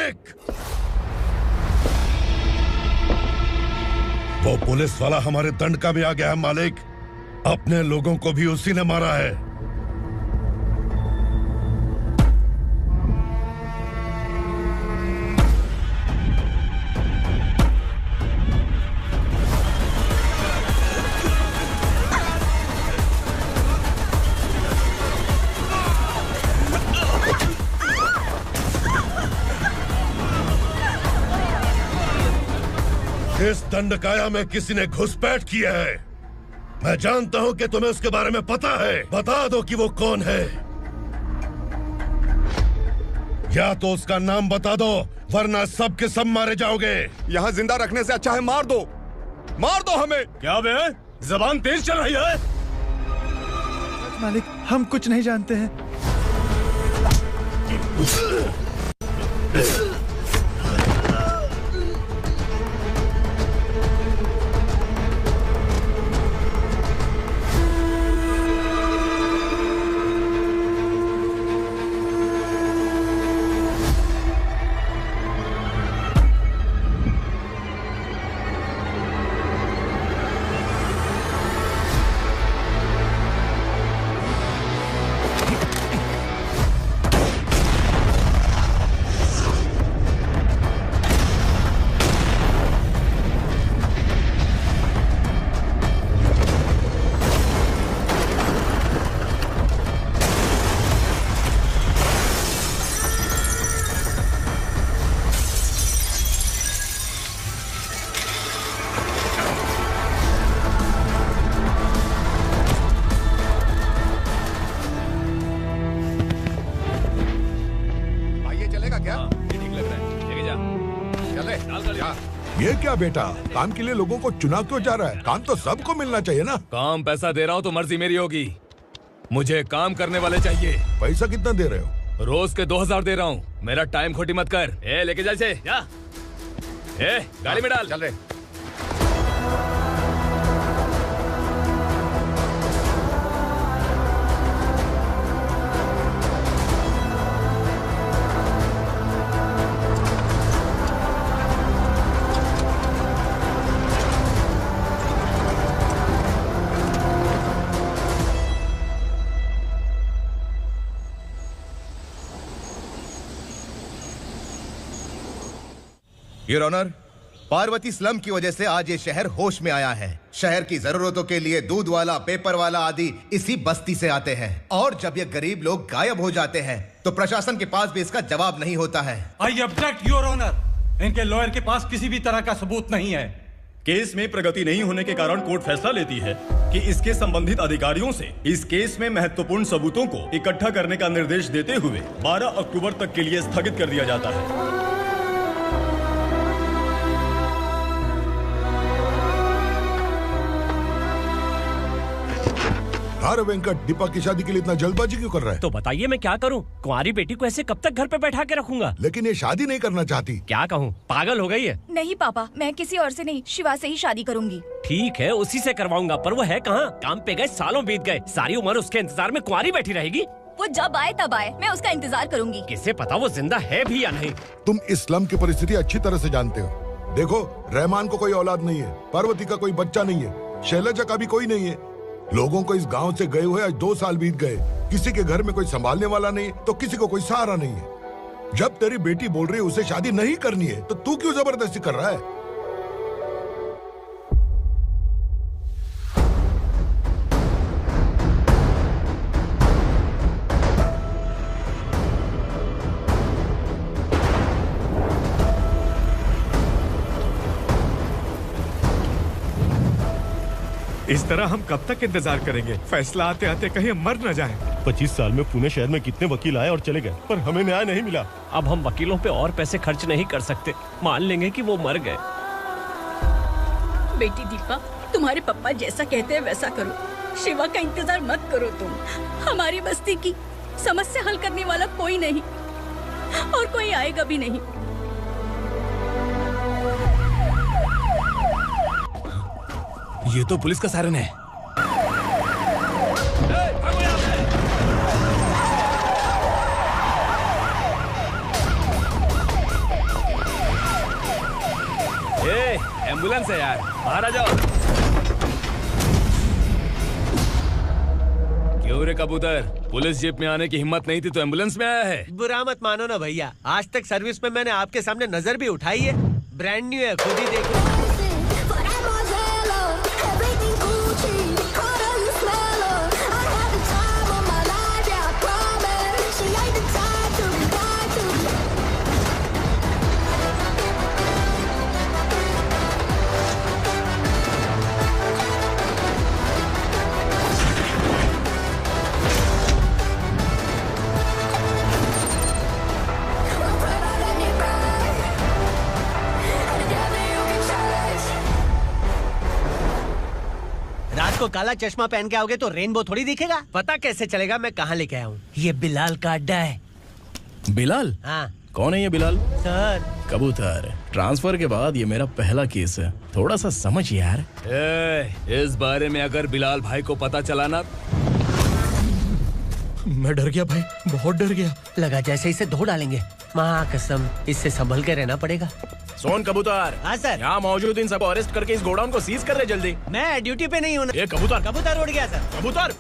मालिक। वो पुलिस वाला हमारे दंड का भी आ गया है मालिक। अपने लोगों को भी उसी ने मारा है। इस दंडकाया में किसी ने घुसपैठ किया है। मैं जानता हूं कि तुम्हें उसके बारे में पता है। बता दो कि वो कौन है, या तो उसका नाम बता दो, वरना सब के सब मारे जाओगे। यहाँ जिंदा रखने से अच्छा है मार दो हमें। क्या बे, जबान तेज चल रही है? मालिक, हम कुछ नहीं जानते हैं। ये क्या बेटा, काम के लिए लोगों को चुना क्यों जा रहा है? काम तो सबको मिलना चाहिए ना। काम पैसा दे रहा हूँ तो मर्जी मेरी होगी। मुझे काम करने वाले चाहिए। पैसा कितना दे रहे हो? रोज के 2000 दे रहा हूँ। मेरा टाइम खोटी मत कर। लेके जा इसे, जा। गाड़ी में डाल। चल रहे। योर ऑनर, पार्वती स्लम की वजह से आज ये शहर होश में आया है। शहर की जरूरतों के लिए दूध वाला, पेपर वाला आदि इसी बस्ती से आते हैं, और जब ये गरीब लोग गायब हो जाते हैं तो प्रशासन के पास भी इसका जवाब नहीं होता है। I object your honour. इनके लॉयर के पास किसी भी तरह का सबूत नहीं है। केस में प्रगति नहीं होने के कारण कोर्ट फैसला लेती है कि इसके संबंधित अधिकारियों से इस केस में महत्वपूर्ण सबूतों को इकट्ठा करने का निर्देश देते हुए 12 अक्टूबर तक के लिए स्थगित कर दिया जाता है। अरे वेंकट, दीपा की शादी के लिए इतना जल्दबाजी क्यों कर रहा है? तो बताइए मैं क्या करूं? कुंवारी बेटी को ऐसे कब तक घर पे बैठा के रखूंगा? लेकिन ये शादी नहीं करना चाहती। क्या कहूं, पागल हो गई है? नहीं पापा, मैं किसी और से नहीं, शिवा से ही शादी करूंगी। ठीक है, उसी से करवाऊंगा, पर वो है कहाँ? काम पे गए सालों बीत गए, सारी उम्र उसके इंतजार में कुंवारी बैठी रहेगी। वो जब आए तब आए, मैं उसका इंतजार करूंगी। किसे पता वो जिंदा है भी या नहीं। तुम इस्लाम की परिस्थिति अच्छी तरह से जानते हो। देखो, रहमान को कोई औलाद नहीं है, पार्वती का कोई बच्चा नहीं है, शैलजा का भी कोई नहीं है। लोगों को इस गांव से गए हुए आज 2 साल बीत गए। किसी के घर में कोई संभालने वाला नहीं, तो किसी को कोई सहारा नहीं है। जब तेरी बेटी बोल रही है उसे शादी नहीं करनी है, तो तू क्यों जबरदस्ती कर रहा है? इस तरह हम कब तक इंतजार करेंगे? फैसला आते आते कहीं हम मर न जाएं। 25 साल में पुणे शहर में कितने वकील आए और चले गए, पर हमें न्याय नहीं मिला। अब हम वकीलों पे और पैसे खर्च नहीं कर सकते। मान लेंगे कि वो मर गए। बेटी दीपा, तुम्हारे पापा जैसा कहते हैं वैसा करो। शिवा का इंतजार मत करो तुम। हमारी बस्ती की समस्या हल करने वाला कोई नहीं, और कोई आएगा भी नहीं। ये तो पुलिस का सायरन है। एम्बुलेंस है यार, बाहर आ जाओ। क्यों रे कबूतर, पुलिस जीप में आने की हिम्मत नहीं थी तो एम्बुलेंस में आया है? बुरा मत मानो ना भैया, आज तक सर्विस में मैंने आपके सामने नजर भी उठाई है। ब्रांड न्यू है, खुद ही देखो। को काला चश्मा पहन के आओगे तो रेनबो थोड़ी दिखेगा। पता कैसे चलेगा मैं कहाँ लेके आया हूँ? ये बिलाल का अड्डा है। बिलाल? हाँ। कौन है ये बिलाल? सर कबूतर, ट्रांसफर के बाद ये मेरा पहला केस है, थोड़ा सा समझ यार। इस बारे में अगर बिलाल भाई को पता चला ना, मैं डर गया भाई, बहुत डर गया। लगा जैसे इसे धो डालेंगे। माँ कसम, इससे संभल के रहना पड़ेगा। सोन कबूतर। हाँ सर। यहाँ मौजूद इन सबको अरेस्ट करके इस गोडाउन को सीज कर रहे जल्दी। मैं ड्यूटी पे नहीं हूँ। ये कबूतर। कबूतर उड़ गया सर। कबूतर।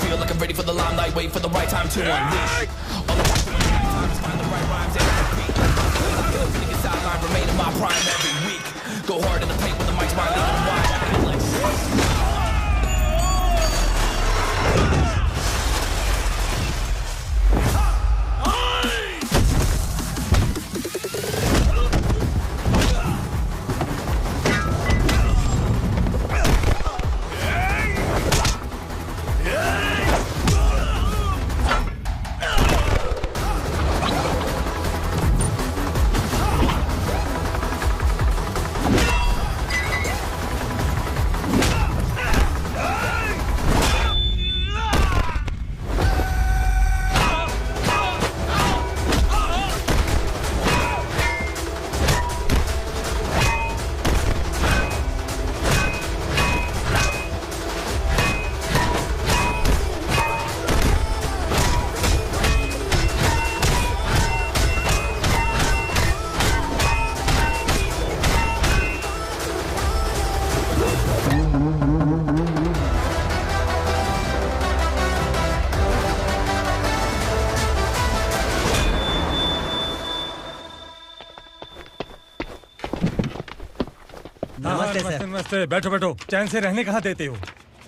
Feel like I'm ready for the limelight, wait for the right time to unleash. All the times find the right rhymes and repeat. Niggas sideline remain in my prime every week. Go hard in the paint when the mic's my legal wide. नमस्ते, बैठो बैठो। चैन से रहने कहाँ देते हो?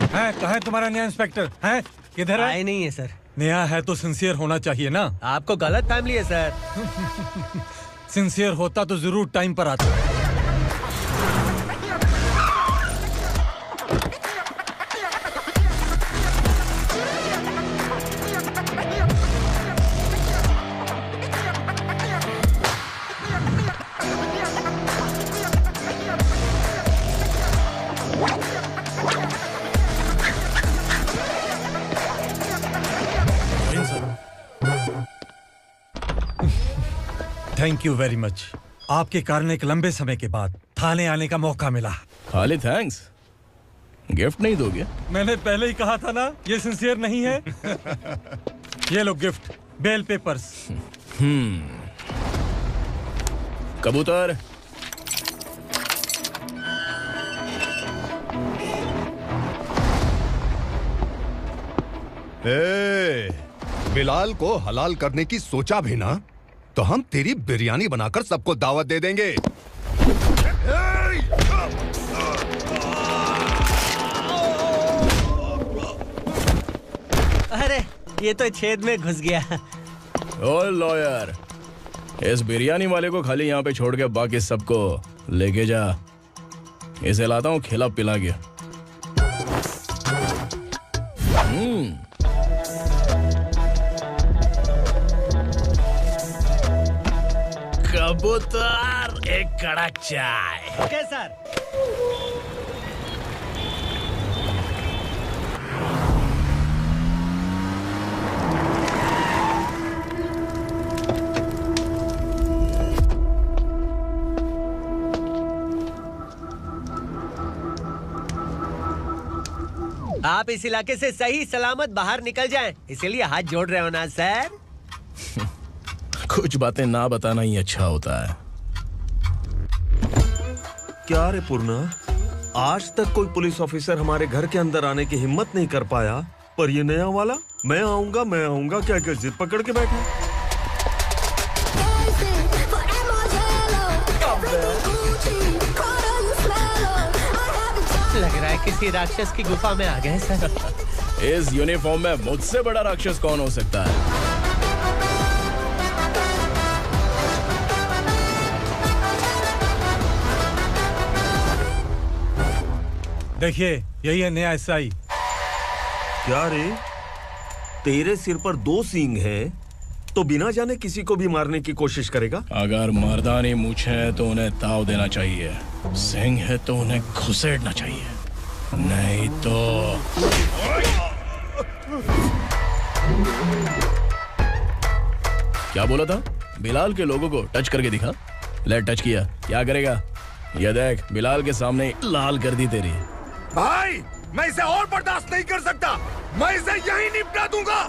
हैं, कहाँ है तुम्हारा नया इंस्पेक्टर? हैं, किधर है? आए नहीं है सर। नया है तो सिंसियर होना चाहिए ना। आपको गलत फैमिली है सर। सिंसियर होता तो जरूर टाइम पर आता। Thank you very much. आपके कारण एक लंबे समय के बाद थाने आने का मौका मिला। खाली थैंक्स, गिफ्ट नहीं दोगे? मैंने पहले ही कहा था ना, ये सिंसियर नहीं है। ये लो गिफ्ट, बेल पेपर्स। कबूतर, बिलाल को हलाल करने की सोचा भी ना, तो हम तेरी बिरयानी बनाकर सबको दावत दे देंगे। अरे ये तो छेद में घुस गया। ओ लॉयर, इस बिरयानी वाले को खाली यहाँ पे छोड़ के बाकी सबको लेके जा। इसे लाता हूँ खिला पिला के। कबूतर, एक कड़क चाय। Okay sir. आप इस इलाके से सही सलामत बाहर निकल जाएं, इसीलिए हाथ जोड़ रहे हो ना सर? कुछ बातें ना बताना ही अच्छा होता है। क्या रे पूर्णा, आज तक कोई पुलिस ऑफिसर हमारे घर के अंदर आने की हिम्मत नहीं कर पाया, पर ये नया वाला मैं आऊंगा क्या क्या जिद पकड़ के बैठा। लग रहा है किसी राक्षस की गुफा में आ गए सर। इस यूनिफॉर्म में मुझसे बड़ा राक्षस कौन हो सकता है? देखिए, यही है नया एसआई। क्या रे, तेरे सिर पर 2 सींग हैं, तो बिना जाने किसी को भी मारने की कोशिश करेगा? अगर मर्दानी मूंछ है तो उन्हें ताव देना चाहिए, सिंह है तो उन्हें घुसेड़ना चाहिए, नहीं तो। क्या बोला था? बिलाल के लोगों को टच करके दिखा। ले टच किया, क्या करेगा? ये देख, बिलाल के सामने लाल कर दी तेरी। भाई, मैं इसे और बर्दाश्त नहीं कर सकता, मैं इसे यहीं निपटा दूंगा।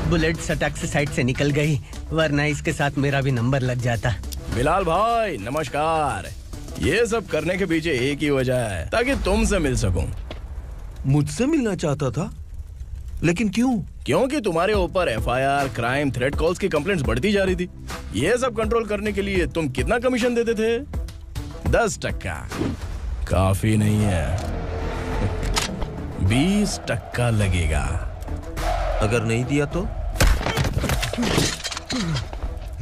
बुलेट सटक से साइड से निकल गई, वरना इसके साथ मेरा भी नंबर लग जाता। बिलाल भाई नमस्कार। ये सब करने के पीछे एक ही वजह है, ताकि तुमसे मिल सकूं। मुझसे मिलना चाहता था? लेकिन क्यों? क्योंकि तुम्हारे ऊपर एफआईआर, क्राइम, थ्रेट कॉल्स की कंप्लेंट्स बढ़ती जा रही थी। ये सब कंट्रोल करने के लिए तुम कितना कमीशन देते थे? 10%। काफी नहीं है, 20% लगेगा। अगर नहीं दिया तो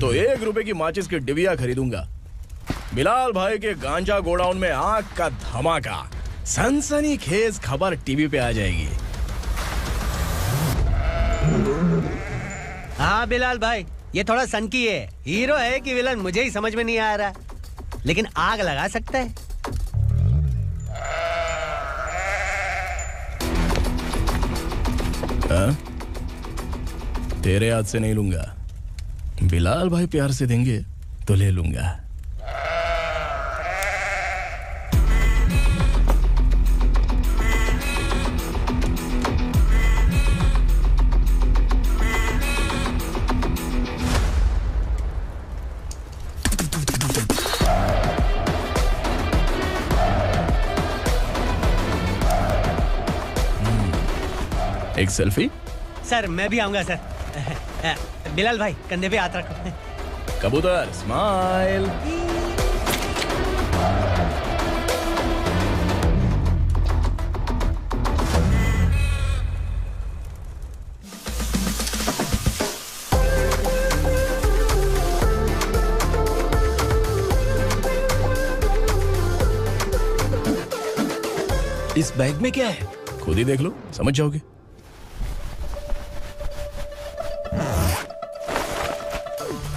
1 रुपए की माचिस की डिबिया खरीदूंगा। बिलाल भाई के गांजा गोडाउन में आग का धमाका, सनसनीखेज खबर टीवी पे आ जाएगी। हाँ बिलाल भाई, ये थोड़ा सनकी है, हीरो है कि विलन मुझे ही समझ में नहीं आ रहा, लेकिन आग लगा सकता है। तेरे हाथ से नहीं लूंगा, बिलाल भाई प्यार से देंगे तो ले लूंगा। एक सेल्फी? सर मैं भी आऊंगा सर। बिलाल भाई कंधे पे हाथ रखो। कबूतर स्माइल। इस बैग में क्या है? खुद ही देख लो, समझ जाओगे।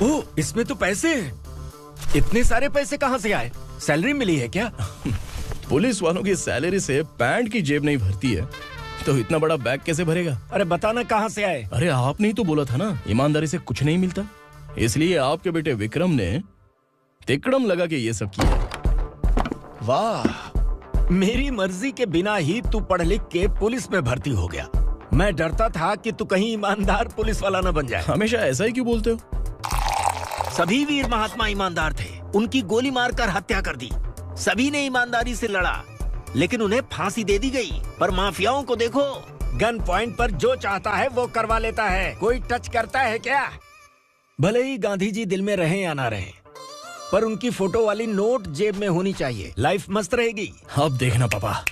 ओह, इसमें तो पैसे हैं। इतने सारे पैसे कहाँ से आए? सैलरी मिली है क्या? पुलिस वालों की सैलरी से पैंट की जेब नहीं भरती है, तो इतना बड़ा बैग कैसे भरेगा? अरे बताना कहाँ से आए? अरे आपने ही तो बोला था ना, ईमानदारी से कुछ नहीं मिलता, इसलिए आपके बेटे विक्रम ने तिकड़म लगा के ये सब किया। वाह, मेरी मर्जी के बिना ही तू पढ़ लिख के पुलिस में भर्ती हो गया। मैं डरता था कि तू कहीं ईमानदार पुलिस वाला न बन जाए। हमेशा ऐसा ही क्यों बोलते हो? सभी वीर महात्मा ईमानदार थे, उनकी गोली मारकर हत्या कर दी। सभी ने ईमानदारी से लड़ा, लेकिन उन्हें फांसी दे दी गई। पर माफियाओं को देखो, गन पॉइंट पर जो चाहता है वो करवा लेता है। कोई टच करता है क्या? भले ही गांधी जी दिल में रहे या ना रहे, पर उनकी फोटो वाली नोट जेब में होनी चाहिए। लाइफ मस्त रहेगी। अब देखना पापा,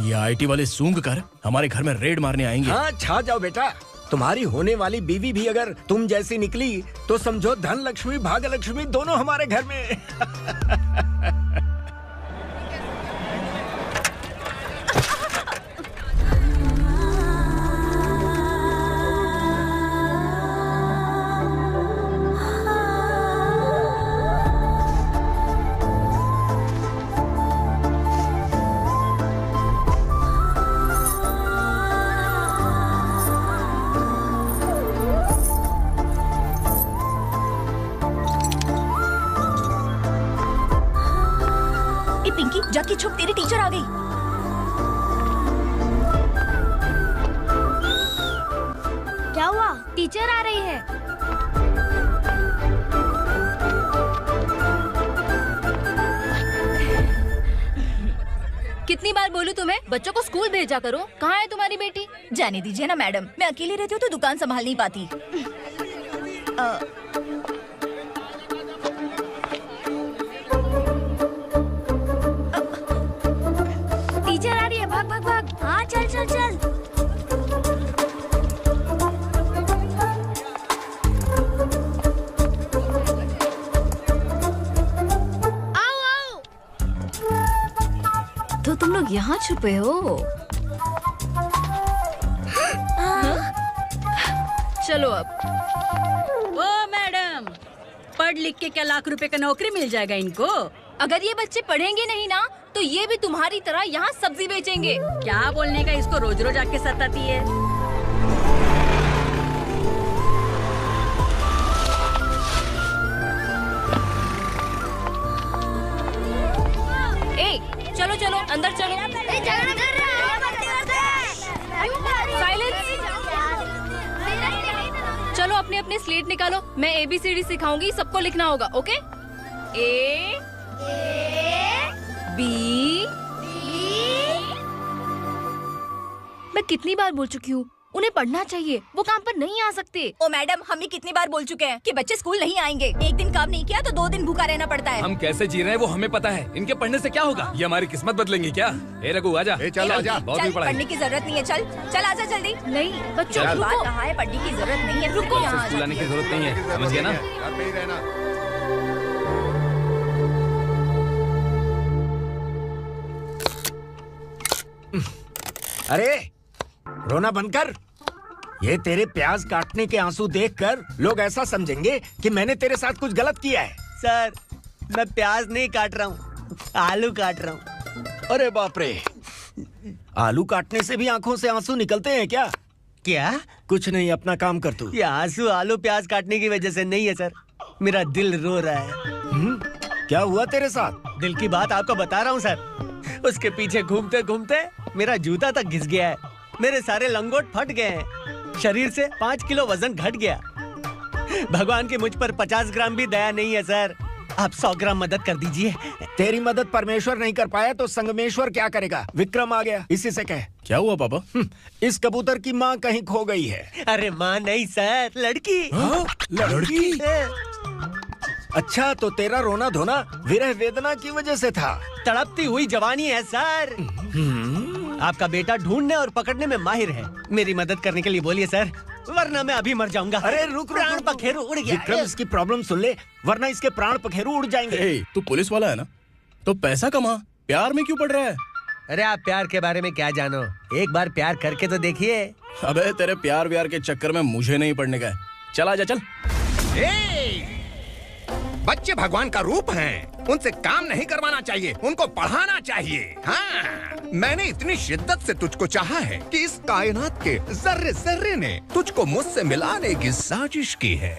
ये आईटी वाले सूंघ कर हमारे घर में रेड मारने आएंगे। हाँ, छा जाओ बेटा। तुम्हारी होने वाली बीवी भी अगर तुम जैसी निकली तो समझो धन लक्ष्मी भाग्य लक्ष्मी दोनों हमारे घर में। जाके छुप, तेरी टीचर आ गई। क्या हुआ? टीचर आ रही है। कितनी बार बोलूं तुम्हें, बच्चों को स्कूल भेजा करो। कहाँ है तुम्हारी बेटी? जाने दीजिए ना मैडम, मैं अकेली रहती हूँ तो दुकान संभाल नहीं पाती। टीचर आ रही है, भाग भाग भाग। हाँ चल चल चल। तो तुम लोग यहाँ छुपे हो? चलो अब। ओ मैडम, पढ़ लिख के क्या लाख रुपए का नौकरी मिल जाएगा इनको? अगर ये बच्चे पढ़ेंगे नहीं ना तो ये भी तुम्हारी तरह यहाँ सब्जी बेचेंगे। क्या बोलने का, इसको रोज रोज आके सताती है। ए, चलो चलो अंदर चलो। चलो अपने अपने स्लेट निकालो, मैं ABCD सिखाऊंगी, सबको लिखना होगा। ओके? A B। मैं कितनी बार बोल चुकी हूँ, उन्हें पढ़ना चाहिए, वो काम पर नहीं आ सकते। ओ मैडम, हम भी कितनी बार बोल चुके हैं कि बच्चे स्कूल नहीं आएंगे। एक दिन काम नहीं किया तो 2 दिन भूखा रहना पड़ता है। हम कैसे जी रहे हैं वो हमें पता है, इनके पढ़ने से क्या होगा? ये हमारी किस्मत बदलेंगे क्या? ए रघु आजा। चल आजा, बहुत भी पढ़ाई। पढ़ने की जरूरत नहीं है, चल चल आजा जल्दी। नहीं बच्चों, बात कहाँ है, पढ़ने की जरूरत नहीं है, रुको। स्कूल आने की जरूरत नहीं है, समझ गया ना? घर पे ही रहना। अरे रोना बंद कर। ये तेरे प्याज काटने के आंसू देखकर लोग ऐसा समझेंगे कि मैंने तेरे साथ कुछ गलत किया है। सर, मैं प्याज नहीं काट रहा हूँ, आलू काट रहा हूँ। अरे बाप रे, आलू काटने से भी आंखों से आंसू निकलते हैं क्या? क्या? कुछ नहीं, अपना काम कर तू। ये आंसू आलू प्याज काटने की वजह से नहीं है सर, मेरा दिल रो रहा है। क्या हुआ तेरे साथ? दिल की बात आपको बता रहा हूँ सर। उसके पीछे घूमते घूमते मेरा जूता तक घिस गया है, मेरे सारे लंगोट फट गए हैं, शरीर से 5 किलो वजन घट गया। भगवान की मुझ पर 50 ग्राम भी दया नहीं है सर, आप 100 ग्राम मदद कर दीजिए। तेरी मदद परमेश्वर नहीं कर पाया तो संगमेश्वर क्या करेगा? विक्रम आ गया, इसी से कह। क्या हुआ पापा? इस कबूतर की माँ कहीं खो गई है। अरे माँ नहीं सर, लड़की। लड़की? अच्छा, तो तेरा रोना धोना विरह वेदना की वजह से था। तड़पती हुई जवानी है सर। आपका बेटा ढूंढने और पकड़ने में माहिर है, मेरी मदद करने के लिए बोलिए सर, वरना मैं अभी मर जाऊंगा। अरे रुक, प्राण पखेरु उड़ गया। विक्रम, इसकी प्रॉब्लम सुन ले, वरना इसके प्राण पखेरु उड़ जाएंगे। तू पुलिस वाला है ना, तो पैसा कमा, प्यार में क्यों पड़ रहा है? अरे आप प्यार के बारे में क्या जानो, एक बार प्यार करके तो देखिए। अबे तेरे प्यार व्यार के चक्कर में मुझे नहीं पड़ने का है, चल आजा चल। बच्चे भगवान का रूप हैं, उनसे काम नहीं करवाना चाहिए, उनको पढ़ाना चाहिए। हाँ, मैंने इतनी शिद्दत से तुझको चाहा है कि इस कायनात के जर्रे जर्रे ने तुझको मुझसे मिलाने की साजिश की है।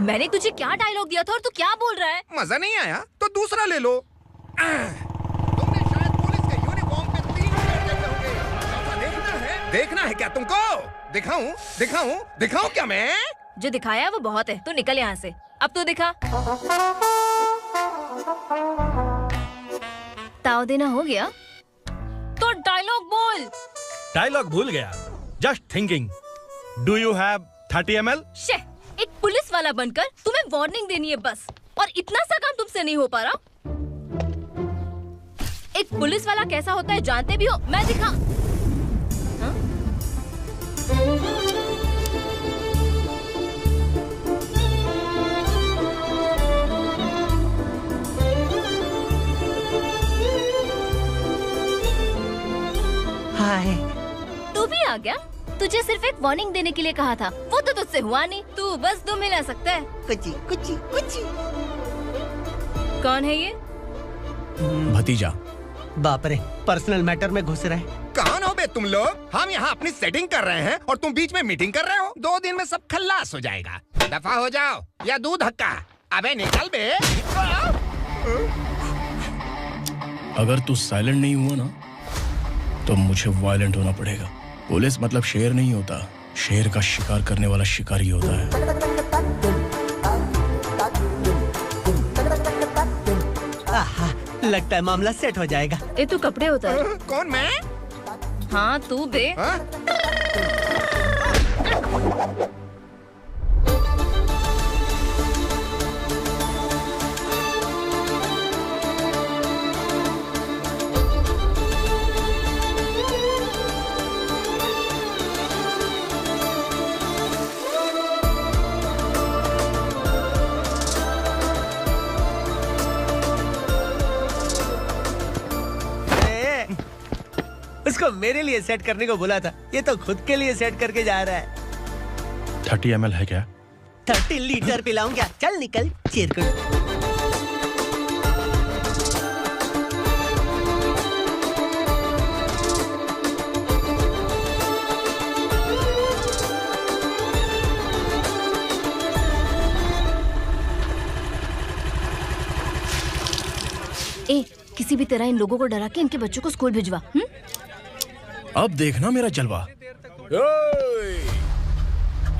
मैंने तुझे क्या डायलॉग दिया था और तू क्या बोल रहा है? मजा नहीं आया तो दूसरा ले लो। तुमने शायद पुलिस के यूनिफॉर्म पे 3 शेर देखे होंगे। देखना है क्या तुमको? दिखाऊं दिखाऊं दिखाऊं क्या मैं? जो दिखाया है वो बहुत है, तू निकल यहाँ से। अब तो दिखा। ताव देना हो गया तो डायलॉग बोल। डायलॉग भूल गया। Just thinking, do you have 30 ml? एक पुलिस वाला बनकर तुम्हें वार्निंग देनी है बस, और इतना सा काम तुमसे नहीं हो पा रहा। एक पुलिस वाला कैसा होता है जानते भी हो, मैं दिखा। हाय, तू भी आ गया? तुझे सिर्फ एक वार्निंग देने के लिए कहा था, वो तो तुझसे हुआ नहीं। तू बस 2 मिला सकता है। कुची कुची कुची। कौन है ये? भतीजा। बाप रे, पर्सनल मैटर में घुस रहे। कौन हो बे तुम लोग? हम यहाँ अपनी सेटिंग कर रहे हैं और तुम बीच में मीटिंग कर रहे हो। 2 दिन में सब खल्लास हो जाएगा। दफा हो जाओ या दूध हक्का। अबे निकल बे। अगर तू साइलेंट नहीं हुआ ना तो मुझे वायलेंट होना पड़ेगा। पुलिस मतलब शेर नहीं होता, शेर का शिकार करने वाला शिकारी होता है। आहा, लगता है मामला सेट हो जाएगा। ये तो कपड़े होता है। कौन मैं? हाँ तू बे। उसको मेरे लिए सेट करने को बोला था, ये तो खुद के लिए सेट करके जा रहा है। 30 ml है क्या? 30 लीटर पिलाऊं क्या? चल निकल चिरकुट। ए, किसी भी तरह इन लोगों को डरा के इनके बच्चों को स्कूल भिजवा। अब देखना मेरा जलवा।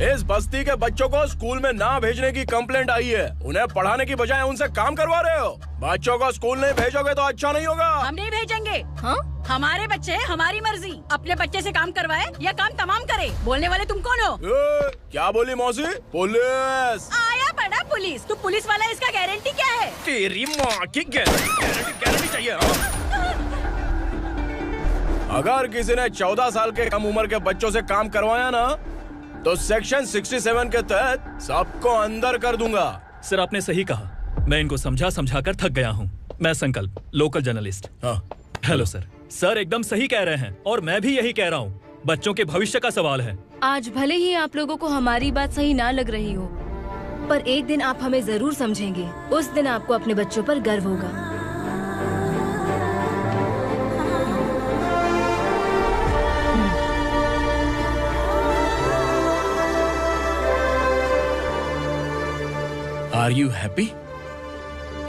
इस बस्ती के बच्चों को स्कूल में ना भेजने की कंप्लेंट आई है। उन्हें पढ़ाने की बजाय उनसे काम करवा रहे हो। बच्चों को स्कूल नहीं भेजोगे तो अच्छा नहीं होगा। हम नहीं भेजेंगे। हाँ? हमारे बच्चे हैं, हमारी मर्जी। अपने बच्चे से काम करवाए या काम तमाम करे। बोलने वाले तुम कौन हो? क्या बोली मौसी? पुलिस आया पड़ा पुलिस। तू पुलिस वाला, इसका गारंटी क्या है? तेरी माँ की गारंटी चाहिए। अगर किसी ने 14 साल के कम उम्र के बच्चों से काम करवाया ना तो सेक्शन 67 के तहत सबको अंदर कर दूंगा। सर आपने सही कहा। मैं इनको समझा कर थक गया हूँ। मैं संकल्प, local journalist. Hello sir. Sir एकदम सही कह रहे हैं और मैं भी यही कह रहा हूँ। बच्चों के भविष्य का सवाल है। आज भले ही आप लोगों को हमारी बात सही ना लग रही हो, पर एक दिन आप हमें जरूर समझेंगे। उस दिन आपको अपने बच्चों पर गर्व होगा। Are you happy?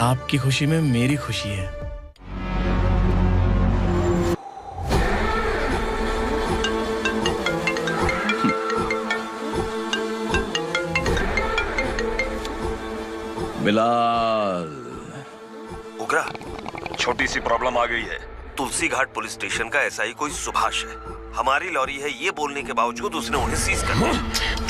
आपकी खुशी में मेरी खुशी है। बिलाल। उग्रा, छोटी सी प्रॉब्लम आ गई है। तुलसी घाट पुलिस स्टेशन का एसआई कोई सुभाष है। हमारी लॉरी है ये बोलने के बावजूद उसने उन्हें सीज कर दिया।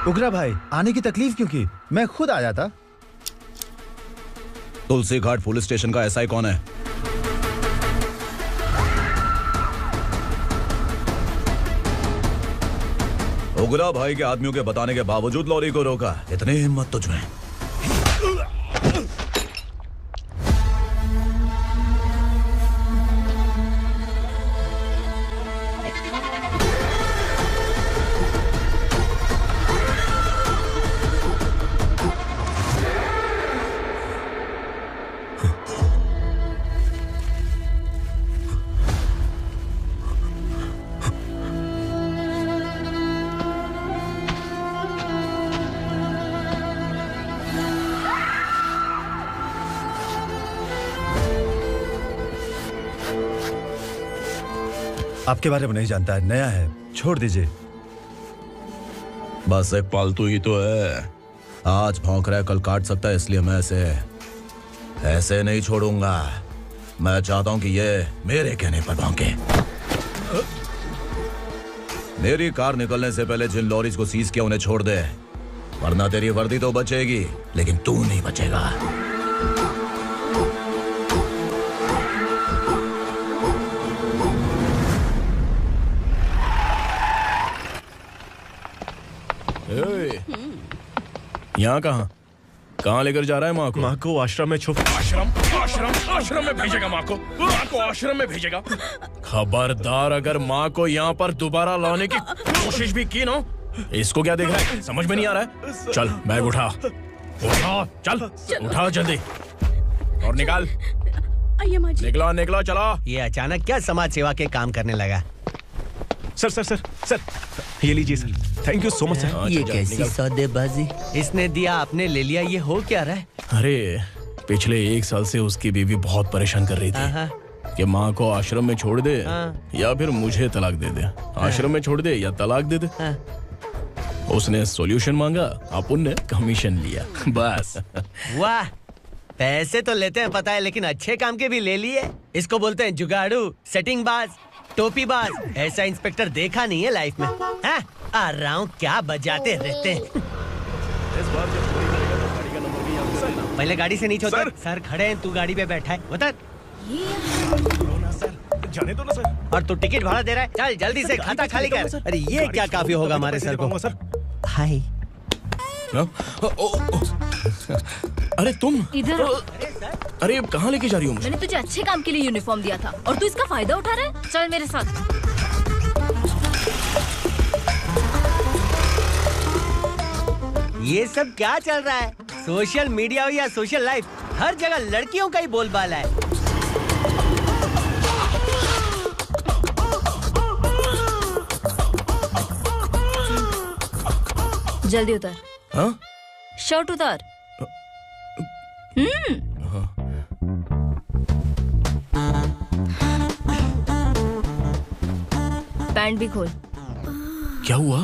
उग्रा भाई, आने की तकलीफ क्यों की? मैं खुद आ जाता। तुलसी घाट पुलिस स्टेशन का एसआई कौन है? उग्रा भाई के आदमियों के बताने के बावजूद लॉरी को रोका। इतनी हिम्मत तुझमें? आपके बारे में नहीं जानता है, नया है, छोड़ दीजिए। बस एक पालतू ही तो है। आज भौंक रहा है, कल काट सकता है, इसलिए मैं ऐसे नहीं छोड़ूंगा। मैं चाहता हूं कि ये मेरे कहने पर भौंके। मेरी कार निकलने से पहले जिन लॉरीज को सीज किया उन्हें छोड़ दे, वरना तेरी वर्दी तो बचेगी लेकिन तू नहीं बचेगा। यहाँ कहाँ लेकर जा रहा है माँ को? माँ को आश्रम में छुप। आश्रम में भेजेगा माँ को? माँ को आश्रम में भेजेगा? खबरदार, अगर माँ को यहाँ पर दोबारा लाने की कोशिश भी की ना, इसको क्या देख रहा है? समझ में नहीं आ रहा है? चल बैग उठा, चल उठा जल्दी और निकाल। निकला चला। ये अचानक क्या समाज सेवा के काम करने लगा? सर सर सर सर ये लीजिए sir, thank you so much sir. ये कैसी सौदेबाजी? इसने दिया आपने ले लिया, ये हो क्या रहा है? अरे पिछले 1 साल से उसकी बीवी बहुत परेशान कर रही थी कि माँ को आश्रम में छोड़ दे या फिर मुझे तलाक दे दे, आश्रम में छोड़ दे या तलाक दे दे। उसने सॉल्यूशन मांगा, अपुन ने कमीशन लिया, बस। वाह, पैसे तो लेते हैं पता है, लेकिन अच्छे काम के भी ले लिए। इसको बोलते हैं जुगाड़ू, सेटिंग बाज, टोपी बाज। ऐसा इंस्पेक्टर देखा नहीं है लाइफ में। हाँ? आ रहा हूँ, क्या बजाते रहते हैं। पहले गाड़ी से नीचे उतर। सर खड़े हैं, तू गाड़ी पे बैठा है, उतर। जाने दो ना सर। और तू टिकट भाड़ा दे रहा है, चल जल्दी से खाता खाली कर। अरे ये क्या काफी होगा हमारे सर को। हाय। अरे तुम इधर। अरे कहाँ लेके जा रही हो मुझे? मैंने तुझे अच्छे काम के लिए यूनिफॉर्म दिया था और तू इसका फायदा उठा रहा है। चल मेरे साथ। ये सब क्या चल रहा है? सोशल मीडिया हो या सोशल लाइफ, हर जगह लड़कियों का ही बोलबाला है। जल्दी उतर। हाँ? शर्ट उतार। पैंट भी खोल। क्या हुआ?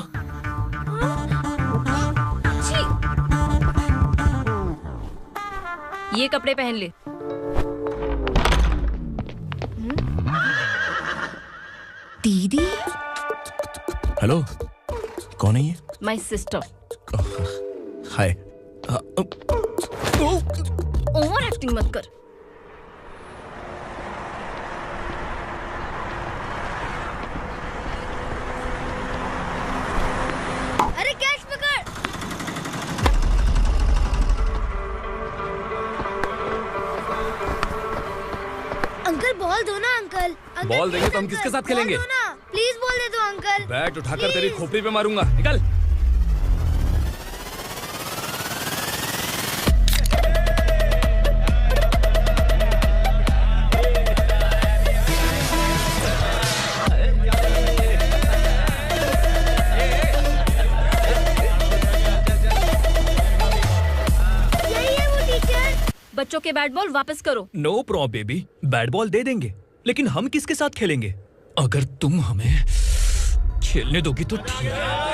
ये कपड़े पहन ले। दीदी। हेलो, कौन है ये? My sister. Hi. Over acting मत कर। अरे कैच पकड़। अंकल बॉल दो ना अंकल। बॉल देंगे तो हम किसके साथ खेलेंगे? प्लीज बॉल दे दो अंकल। बैट उठाकर तेरी खोपड़ी पे मारूंगा, निकल। बच्चों के बैट बॉल वापस करो। No problem baby, bat ball दे देंगे, लेकिन हम किसके साथ खेलेंगे? अगर तुम हमें खेलने दोगी तो ठीक है।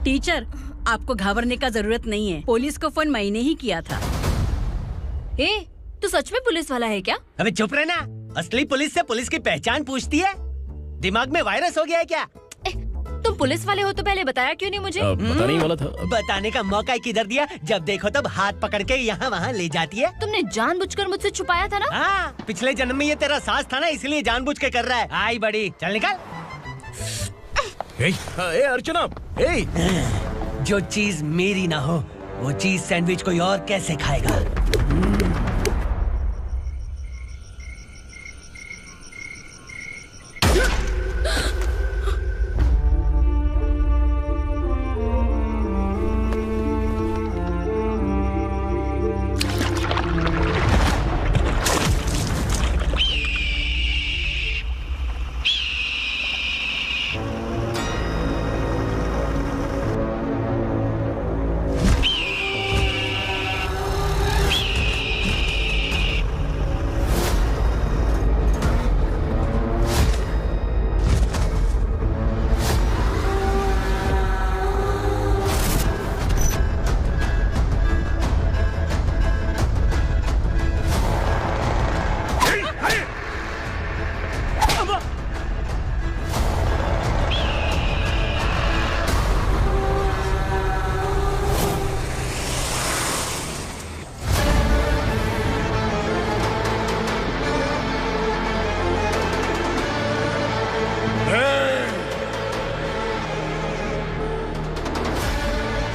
टीचर, आपको घबराने का जरूरत नहीं है। पुलिस को फोन मैंने ही किया था। ए, तू सच में पुलिस वाला है क्या? अबे चुप रहना। असली पुलिस से पुलिस की पहचान पूछती है? दिमाग में वायरस हो गया है क्या? तुम पुलिस वाले हो तो पहले बताया क्यों नहीं मुझे? बताने ही वाला था। बताने का मौका किधर दिया? जब देखो तब हाथ पकड़ के यहाँ वहाँ ले जाती है। तुमने जानबूझकर मुझसे छुपाया था ना? हाँ, पिछले जन्म में ये तेरा सास था ना, इसलिए जानबूझ के कर रहा है। आई बड़ी, चल निकल। ए अर्चना, जो चीज मेरी ना हो वो चीज सैंडविच कोई और कैसे खाएगा?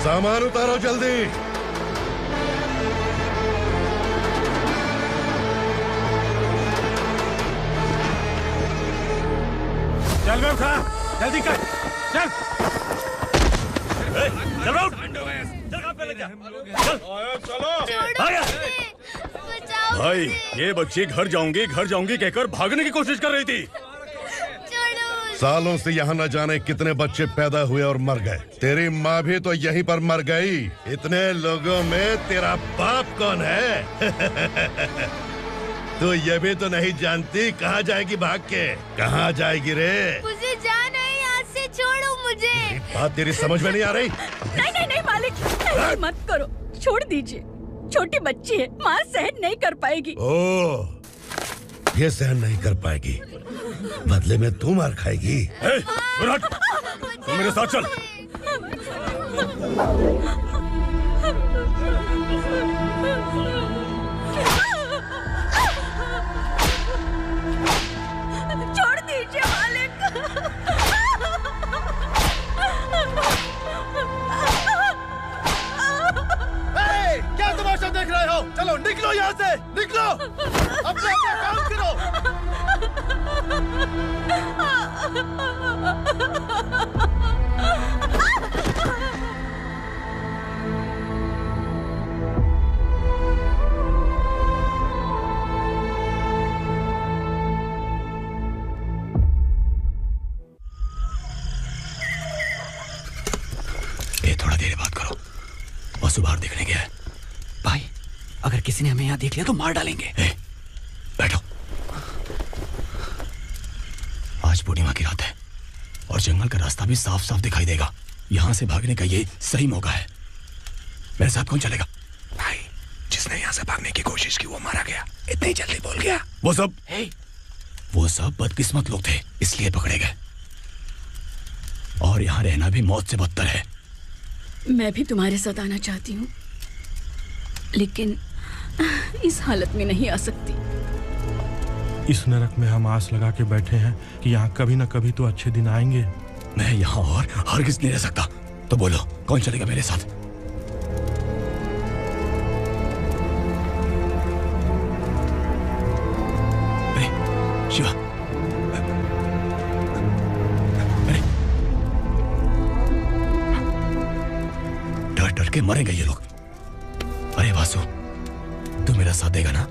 सामान उतारो जल्दी। चल बे उठा, जल्दी कर, चल। चल आउट, चल पे लग जा, चलो। भाई ये बच्ची घर जाऊंगी कहकर भागने की कोशिश कर रही थी। सालों से यहाँ न जाने कितने बच्चे पैदा हुए और मर गए। तेरी माँ भी तो यहीं पर मर गई। इतने लोगों में तेरा बाप कौन है? तो ये भी तो नहीं जानती कहाँ जाएगी भाग के? कहाँ जाएगी रे? मुझे जाना है, यहाँ से छोड़ो मुझे। बात तेरी समझ में नहीं आ रही? नहीं मालिक, ऐसे मत करो, छोड़ दीजिए। छोटी बच्ची है, माँ सहन नहीं कर पाएगी। ओह, ये सहन नहीं कर पाएगी, बदले में तू मार खाएगी। विराट, तू मेरे साथ चल। छोड़ दीजिए मालिक। क्या तमाशा देख रहे हो? चलो निकलो यहाँ से, निकलो। अपना काम करो। थोड़ा देर बात करो। बस बाहर देखने गया है। भाई, अगर किसी ने हमें यहाँ देख लिया तो मार डालेंगे। बैठो। आज पूर्णिमा की रात है और जंगल का रास्ता भी साफ साफ दिखाई देगा। यहाँ से भागने का ये सही मौका है। मेरे साथ कौन चलेगा? भाई, जिसने यहाँ से भागने की कोशिश की वो मारा गया। इतनी जल्दी बोल गया। वो सब बदकिस्मत लोग थे, इसलिए पकड़े गए। और यहाँ रहना भी मौत से बदतर है। मैं भी तुम्हारे साथ आना चाहती हूँ, लेकिन इस हालत में नहीं आ सकती। इस नरक में हम आस लगा के बैठे हैं कि यहाँ कभी न कभी तो अच्छे दिन आएंगे। मैं यहाँ और हरगिज़ नहीं रह सकता। तो बोलो, कौन चलेगा मेरे साथ? अरे शिवा, अरे डर डर के मरेंगे ये लोग। अरे वासु, तू मेरा साथ देगा ना?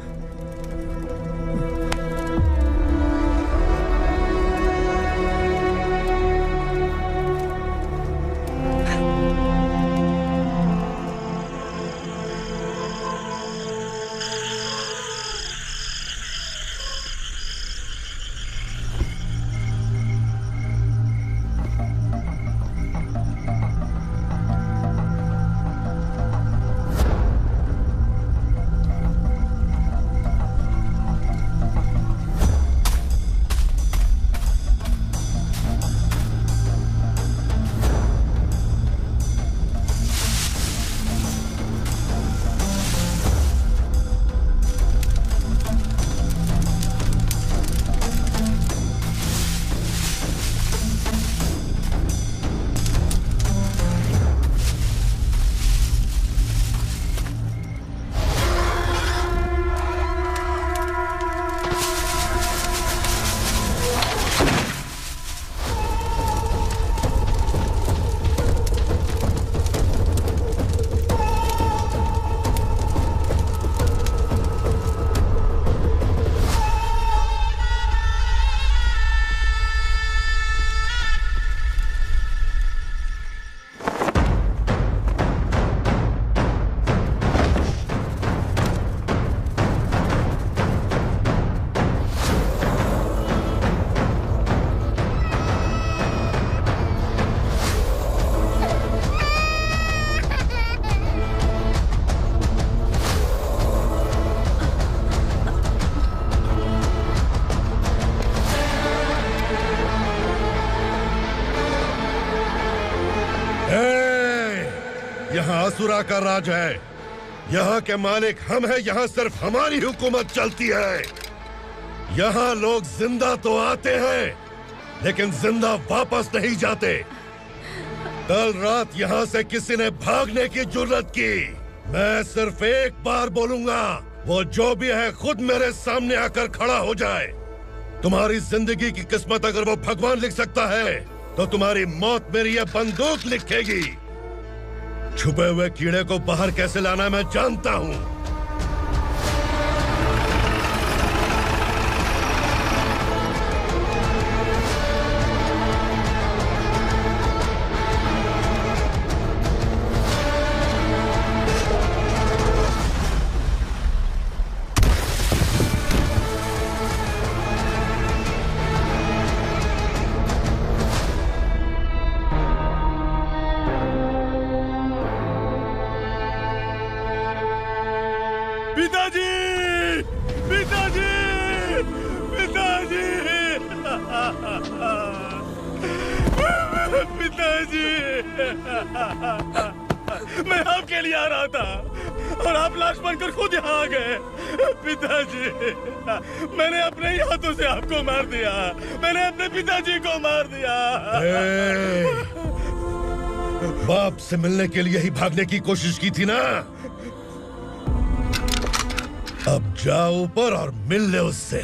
असुरा का राज है। यहाँ के मालिक हम हैं, यहाँ सिर्फ हमारी हुकूमत चलती है। यहाँ लोग जिंदा तो आते हैं लेकिन जिंदा वापस नहीं जाते। कल रात यहाँ से किसी ने भागने की जुर्रत की, मैं सिर्फ एक बार बोलूंगा, वो जो भी है खुद मेरे सामने आकर खड़ा हो जाए। तुम्हारी जिंदगी की किस्मत अगर वो भगवान लिख सकता है तो तुम्हारी मौत मेरी ये बंदूक लिखेगी। छुपे हुए कीड़े को बाहर कैसे लाना मैं जानता हूँ। मैं आपके लिए आ रहा था और आप लाश बनकर खुद यहाँ आ गए। पिताजी, मैंने अपने ही हाथों से आपको मार दिया। मैंने अपने पिताजी को मार दिया। बाप से मिलने के लिए ही भागने की कोशिश की थी ना? अब जाओ ऊपर और मिल ले उससे।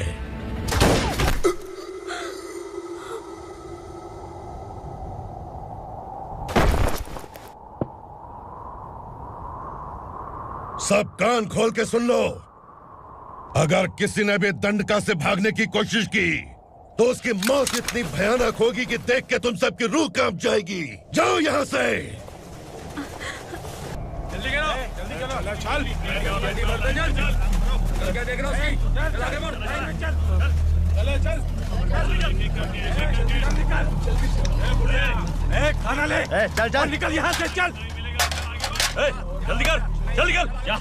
सब कान खोल के सुन लो। अगर किसी ने भी दंडका से भागने की कोशिश की तो उसकी मौत इतनी भयानक होगी कि देख के तुम सबकी रूह कांप जाएगी। जाओ यहाँ से। जल्दी करो, जल्दी करो। चल, क्या देख रहा हूँ? चल आगे बढ़, चल, चल, खाना ले। चल चल निकल यहाँ से, चल। जल्दी कर, जल्दी कर। क्या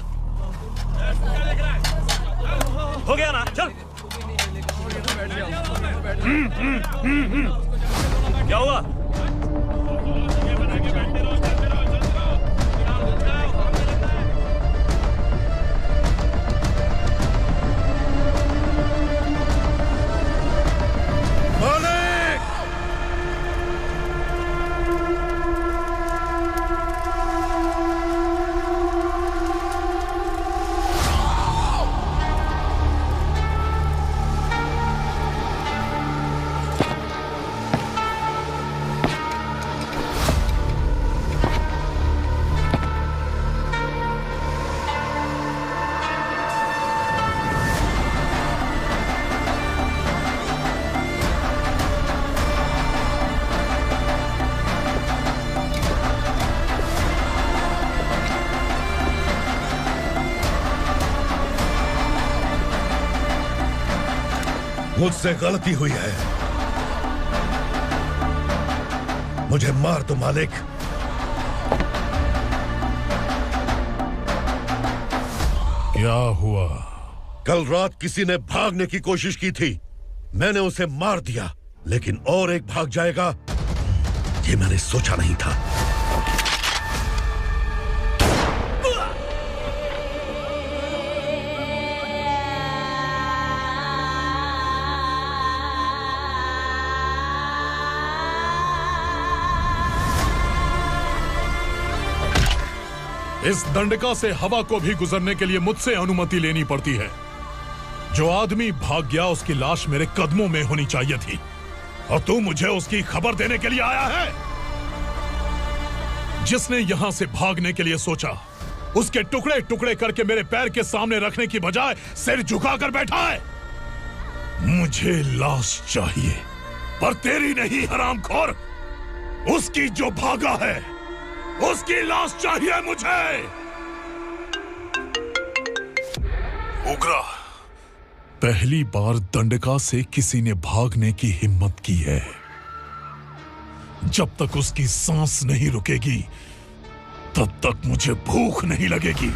हो गया ना? चल। क्या हुआ? मुझसे गलती हुई है, मुझे मार दो मालिक। क्या हुआ? कल रात किसी ने भागने की कोशिश की थी, मैंने उसे मार दिया, लेकिन और एक भाग जाएगा ये मैंने सोचा नहीं था। इस दंडका से हवा को भी गुजरने के लिए मुझसे अनुमति लेनी पड़ती है। जो आदमी भाग गया उसकी लाश मेरे कदमों में होनी चाहिए थी, और तू मुझे उसकी खबर देने के लिए आया है। जिसने यहां से भागने के लिए सोचा उसके टुकड़े टुकड़े करके मेरे पैर के सामने रखने की बजाय सिर झुकाकर बैठा है। मुझे लाश चाहिए, पर तेरी नहीं हरामखोर, उसकी जो भागा है उसकी लाश चाहिए मुझे। उग्रा, पहली बार दंडका से किसी ने भागने की हिम्मत की है। जब तक उसकी सांस नहीं रुकेगी तब तक मुझे भूख नहीं लगेगी।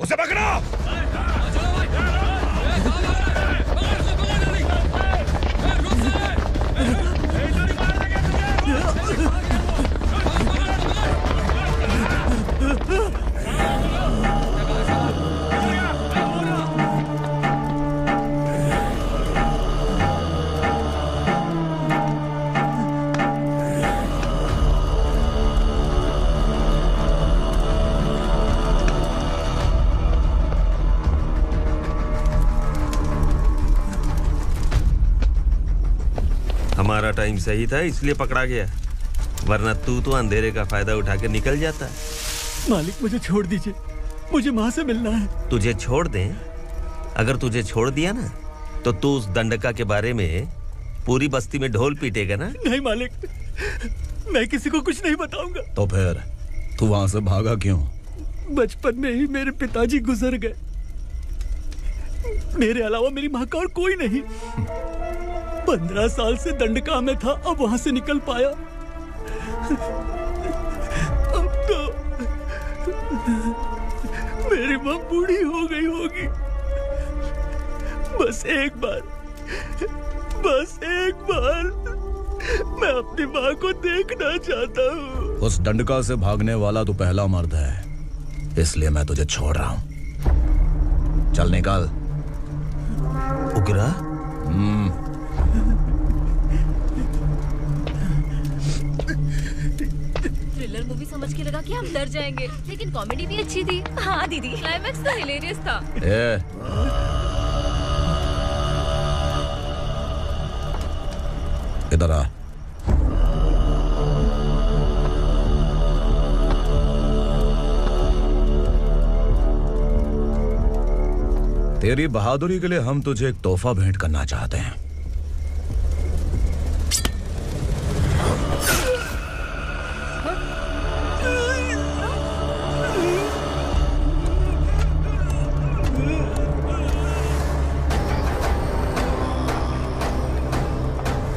उसे पकड़ो। हमारा टाइम सही था इसलिए पकड़ा गया, वरना तू तो अंधेरे का फायदा उठा के निकल जाता। मालिक मुझे छोड़ दीजिए, मुझे माँ से मिलना है। तुझे छोड़ दें? अगर तुझे छोड़ दिया ना तो तू उस दंडका के बारे में पूरी बस्ती में ढोल पीटेगा ना। नहीं मालिक, मैं किसी को कुछ नहीं बताऊंगा। तो फिर तू वहां से भागा क्यों? बचपन में ही मेरे पिताजी गुजर गए, मेरे अलावा मेरी माँ का और कोई नहीं। 15 साल से दंडका में था, अब वहां से निकल पाया। अब तो मेरी माँ बूढ़ी हो गई होगी। बस एक बार मैं अपनी माँ को देखना चाहता हूँ। उस दंडका से भागने वाला तू पहला मर्द है, इसलिए मैं तुझे छोड़ रहा हूँ। चल निकल। उग्रा? थ्रिलर मूवी समझ के लगा कि हम डर जाएंगे, लेकिन कॉमेडी भी अच्छी थी। हाँ दीदी, क्लाइमैक्स तो हिलेरियस था। इधर आ। तेरी बहादुरी के लिए हम तुझे एक तोहफा भेंट करना चाहते हैं।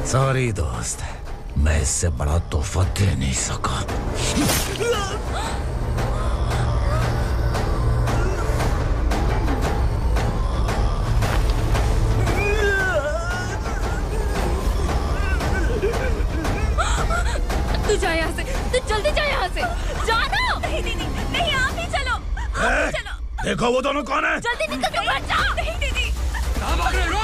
सॉरी दोस्त, मैं इससे बड़ा तोहफा दे नहीं सका। तू जा यहाँ से, तू जल्दी जा यहाँ से। जाना। नहीं दीदी, नहीं आप ही चलो। आप ही चलो। देखो वो दोनों कौन है? जल्दी निकल के मत जा। नहीं दीदी। कहाँ भाग रहे हो?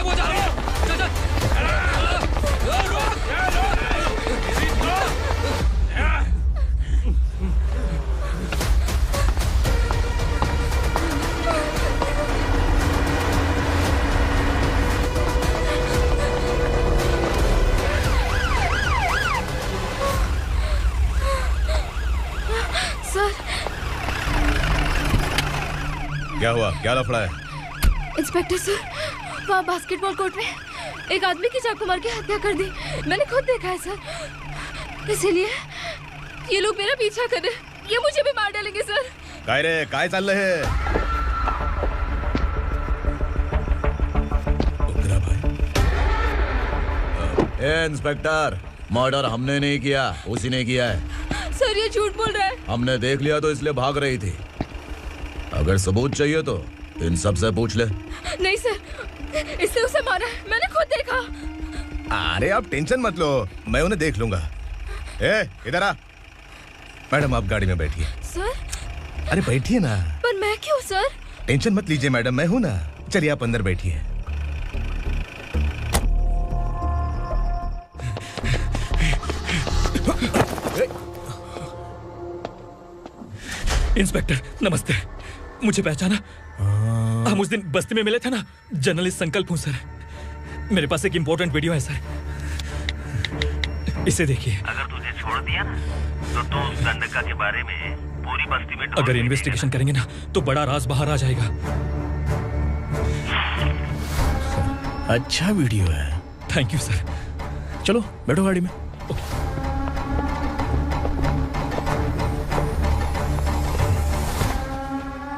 वो जा रहे हो। चल चल। सर। क्या हुआ? क्या लफड़ा है? इंस्पेक्टर सर, वहाँ बास्केटबॉल कोर्ट में एक आदमी की चाकू मार के हत्या कर दी। मैंने खुद देखा है सर, इसीलिए ये लोग मेरा पीछा कर रहे हैं। ये मुझे भी मार डालेंगे सर। काय रे, काय चाल रहे हैं? इंस्पेक्टर, मर्डर हमने नहीं किया, उसी ने किया है। सर ये झूठ बोल रहा है। हमने देख लिया तो इसलिए भाग रही थी। अगर सबूत चाहिए तो इन सब से पूछ ले। नहीं सर, इसने उसे मारा है, मैंने खुद देखा। अरे आप टेंशन मत लो, मैं उन्हें देख लूंगा। इधर आ। मैडम आप गाड़ी में बैठिए। सर। अरे बैठिए ना। पर मैं क्यों सर? टेंशन मत लीजिए मैडम, मैं हूं ना। चलिए आप अंदर बैठिए। इंस्पेक्टर नमस्ते, मुझे पहचाना? हम उस दिन बस्ती में मिले थे ना, जर्नलिस्ट संकल्प हूँ सर। मेरे पास एक इम्पोर्टेंट वीडियो है सर, इसे देखिए। अगर तुझे छोड़ दिया ना तो तू उस दंडका के बारे में पूरी बस्ती में अगर इन्वेस्टिगेशन करेंगे ना तो बड़ा राज बाहर आ जाएगा। अच्छा वीडियो है। Thank you sir. चलो बैठो गाड़ी में।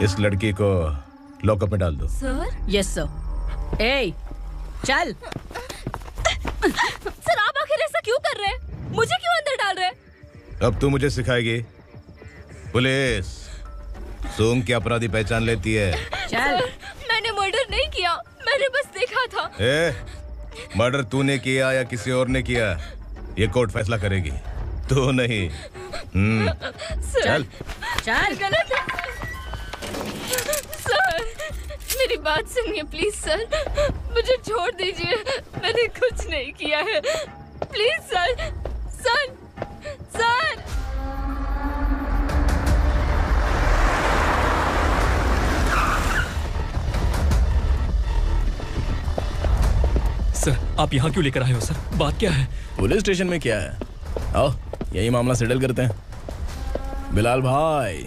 इस लड़की को लॉकअप में डाल दो। सर? Yes sir. ए, चल। सर आप आखिर ऐसा क्यों कर रहे हैं? मुझे क्यों अंदर डाल रहे हैं? अब तू मुझे सिखाएगी? पुलिस सूंघ के अपराधी पहचान लेती है। सर, मैंने मर्डर नहीं किया, मैंने बस देखा था। मर्डर तूने किया या किसी और ने किया, ये कोर्ट फैसला करेगी, तू नहीं। चल चल। गलत है सर, मेरी बात सुनिए प्लीज सर, मुझे छोड़ दीजिए, मैंने कुछ नहीं किया है, please sir. Sir sir sir, आप यहाँ क्यों लेकर आए हो सर? बात क्या है? पुलिस स्टेशन में क्या है? आओ यही मामला सेटल करते हैं। बिलाल भाई,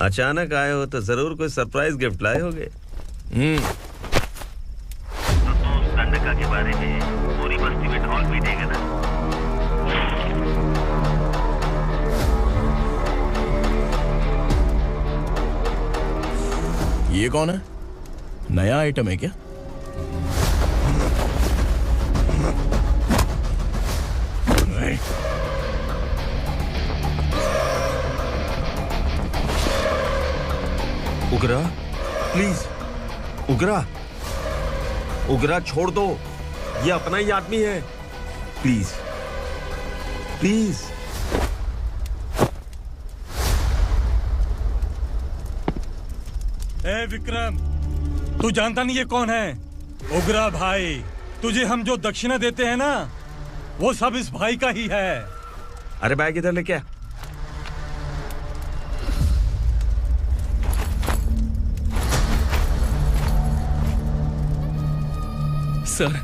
अचानक आए हो तो जरूर कोई सरप्राइज गिफ्ट लाए होगे। गंडका के बारे में पूरी बस्ती में ढोल पीटेगा ना। ये कौन है? नया आइटम है क्या? उगरा, प्लीज उगरा, उगरा छोड़ दो, ये अपना ही आदमी है, प्लीज प्लीज। ए विक्रम, तू जानता नहीं ये कौन है? उगरा भाई, तुझे हम जो दक्षिणा देते हैं ना, वो सब इस भाई का ही है। अरे बैग इधर लेके आ। सर,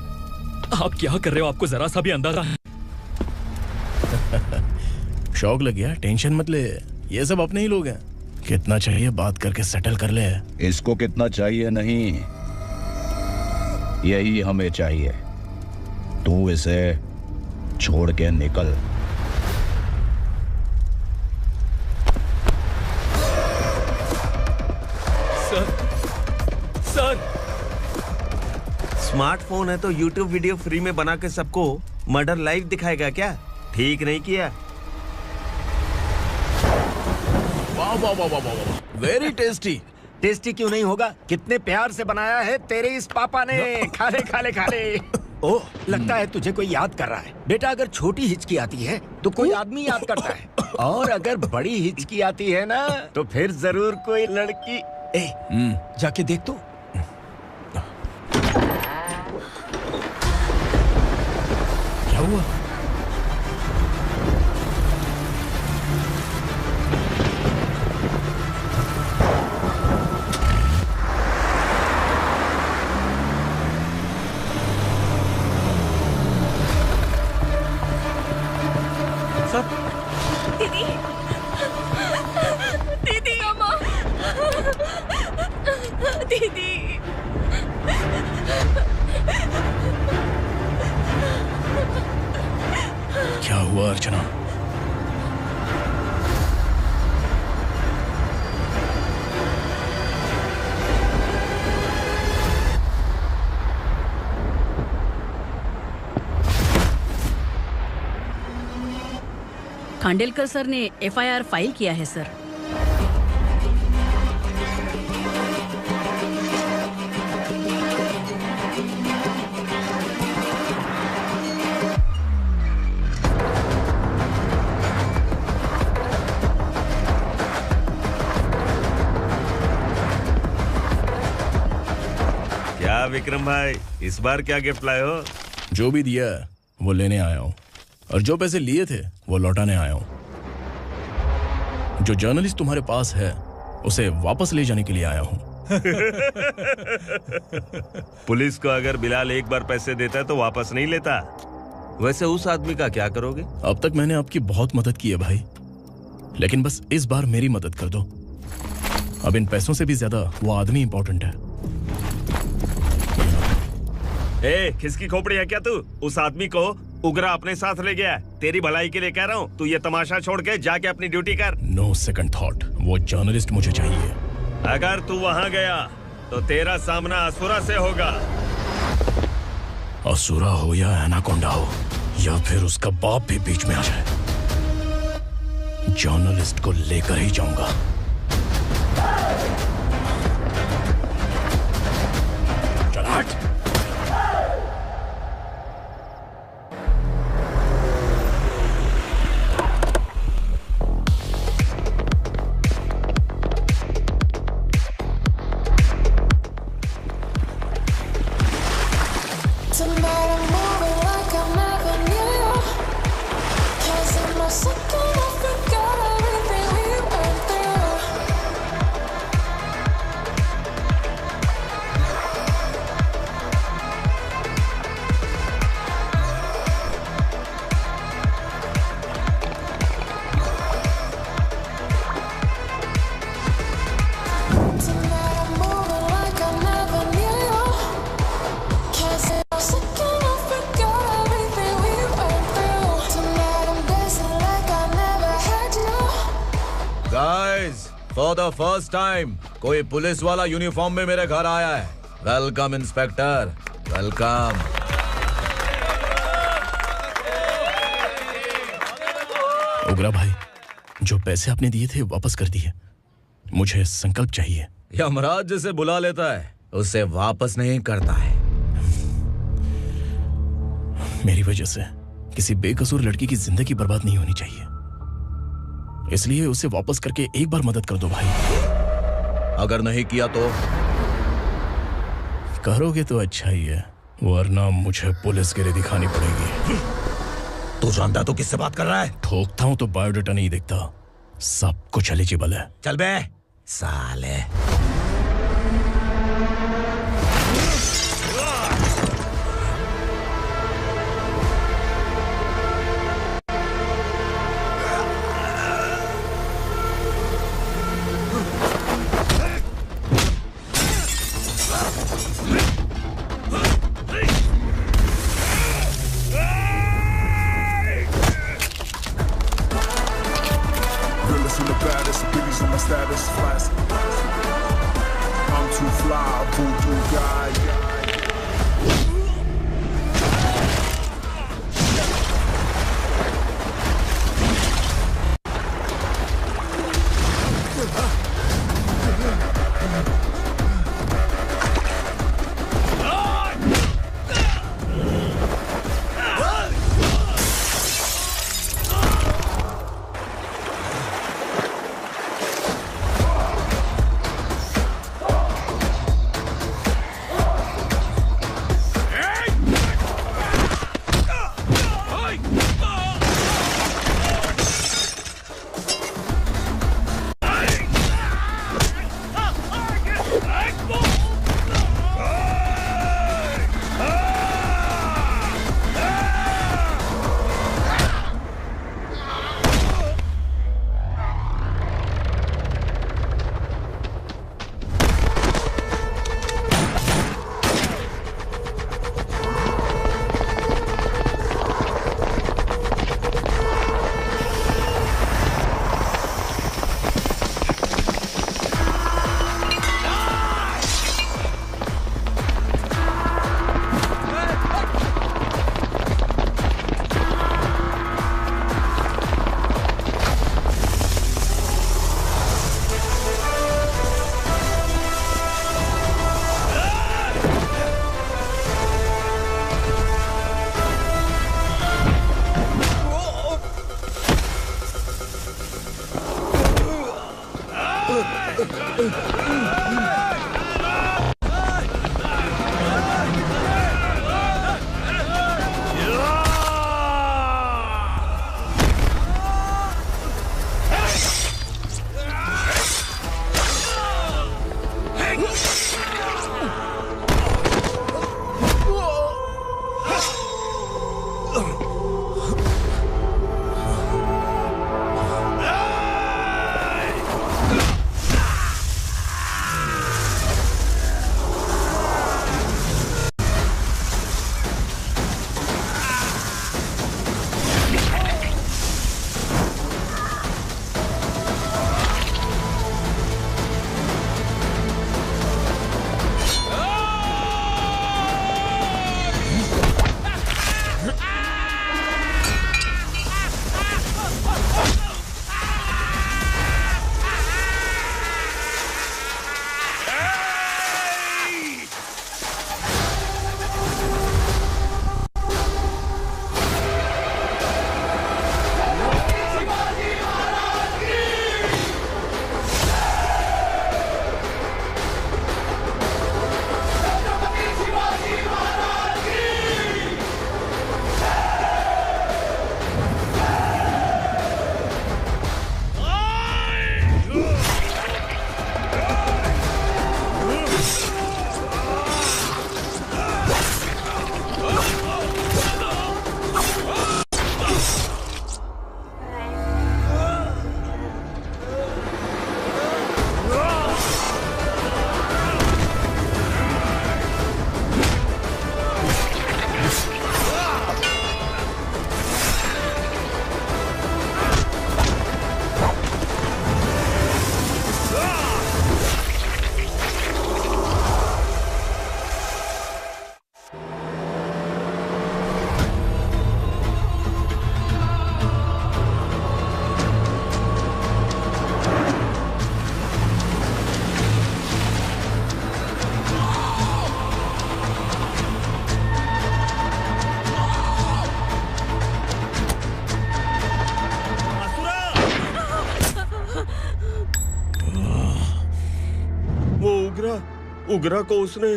आप क्या कर रहे हो? आपको जरा सा भी अंदाजा है? शौक लग गया? टेंशन मत ले, ये सब अपने ही लोग हैं। कितना चाहिए बात करके सेटल कर ले। इसको कितना चाहिए नहीं, यही हमें चाहिए। तू इसे छोड़ के निकल। सर, स्मार्टफोन है तो YouTube वीडियो फ्री में बना के सबको मर्डर लाइव दिखाएगा क्या? ठीक नहीं किया। वाह वाह वाह वाह वाह, वेरी टेस्टी। टेस्टी क्यों नहीं होगा? कितने प्यार से बनाया है तेरे इस पापा ने। खा ले खा ले खा ले। ओह, लगता है तुझे कोई याद कर रहा है। बेटा, अगर छोटी हिचकी आती है तो कोई आदमी याद करता है, और अगर बड़ी हिचकी आती है ना तो फिर जरूर कोई लड़की। जाके देख तो। क्या हुआ? दीदी, दीदी, अम्मा, दीदी। क्या हुआ अर्चना? खांडेलकर सर ने FIR फाइल किया है सर। क्या विक्रम भाई, इस बार क्या गिफ्ट लाए हो? जो भी दिया है वो लेने आया हूँ, और जो पैसे लिए थे वो लौटाने आया हूँ। जो जर्नलिस्ट तुम्हारे पास है उसे वापस ले जाने के लिए आया हूँ। पुलिस को अगर बिलाल एक बार पैसे देता है तो वापस नहीं लेता। वैसे उस आदमी का क्या करोगे? अब तक मैंने आपकी बहुत मदद की है भाई, लेकिन बस इस बार मेरी मदद कर दो। अब इन पैसों से भी ज्यादा वो आदमी इंपॉर्टेंट है। खिसकी खोपड़ी है क्या तू? उस आदमी को उगरा अपने साथ ले गया। तेरी भलाई के लिए कह रहा हूँ, तू ये तमाशा छोड़ के जाके अपनी ड्यूटी कर। नो सेकंड थॉट, वो जर्नलिस्ट मुझे चाहिए। अगर तू वहाँ गया तो तेरा सामना असुरा से होगा। असुरा हो या एनाकोंडा हो या फिर उसका बाप भी बीच में आ जाए, जर्नलिस्ट को लेकर ही जाऊंगा। चल हट। फॉर द फर्स्ट टाइम कोई पुलिस वाला यूनिफॉर्म में मेरे घर आया है। Welcome inspector, welcome. उगरा भाई, जो पैसे आपने दिए थे वापस कर दिए। मुझे संकल्प चाहिए। यमराज जिसे बुला लेता है उसे वापस नहीं करता है। मेरी वजह से किसी बेकसूर लड़की की जिंदगी बर्बाद नहीं होनी चाहिए, इसलिए उसे वापस करके एक बार मदद कर दो भाई। अगर नहीं किया तो? करोगे तो अच्छा ही है, वरना मुझे पुलिसगिरी दिखानी पड़ेगी। तू जानता तो किससे बात कर रहा है? ठोकता हूं तो बायोडाटा नहीं दिखता, सब कुछ एलिजिबल है। चल बे साले। उगरा को उसने।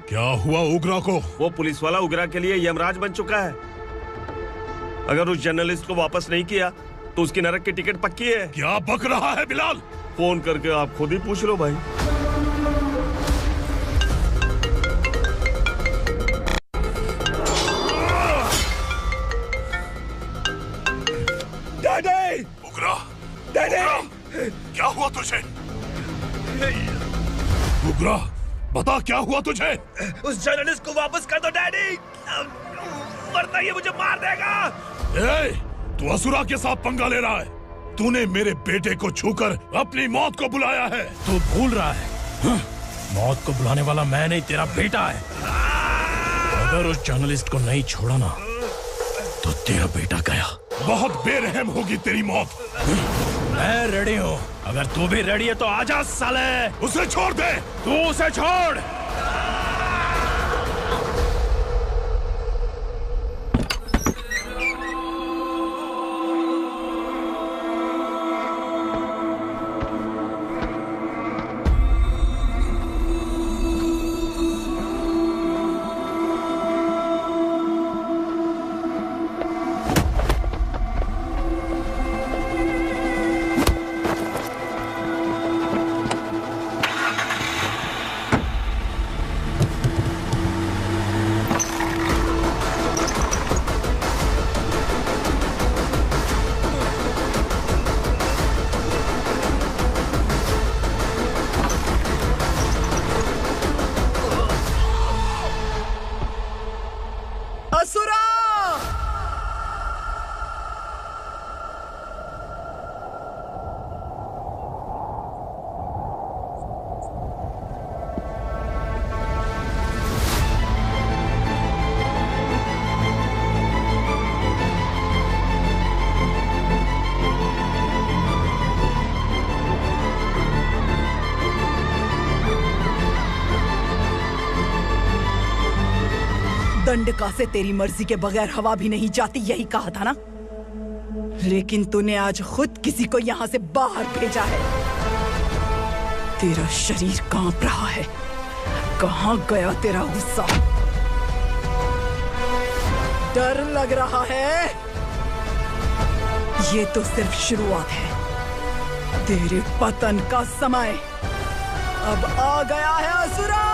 क्या हुआ उगरा को? वो पुलिस वाला उगरा के लिए यमराज बन चुका है। अगर उस जर्नलिस्ट को वापस नहीं किया तो उसकी नरक की टिकट पक्की है। क्या बक रहा है बिलाल? फोन करके आप खुद ही पूछ लो भाई। डैडी! उगरा! डैडी! क्या हुआ तुझे? उगरा, बता क्या हुआ तुझे? उस जर्नलिस्ट को वापस कर दो डैडी, वरना ये मुझे मार देगा। ए, तू असुरा के साथ पंगा ले रहा है। तूने मेरे बेटे को छूकर अपनी मौत को बुलाया है। तू भूल रहा है, मौत को बुलाने वाला मैं नहीं, तेरा बेटा है। अगर उस जर्नलिस्ट को नहीं छोड़ा ना तो तेरा बेटा गया। बहुत बेरहम होगी तेरी मौत। मैं रेडी हूँ, अगर तू भी रेडी है तो आजा साले। उसे छोड़ दे। तू उसे छोड़। दंडका से तेरी मर्जी के बगैर हवा भी नहीं जाती, यही कहा था ना? लेकिन तूने आज खुद किसी को यहाँ से बाहर भेजा है। तेरा शरीर कांप रहा है। कहाँ गया तेरा गुस्सा? डर लग रहा है? ये तो सिर्फ शुरुआत है। तेरे पतन का समय अब आ गया है असुरा।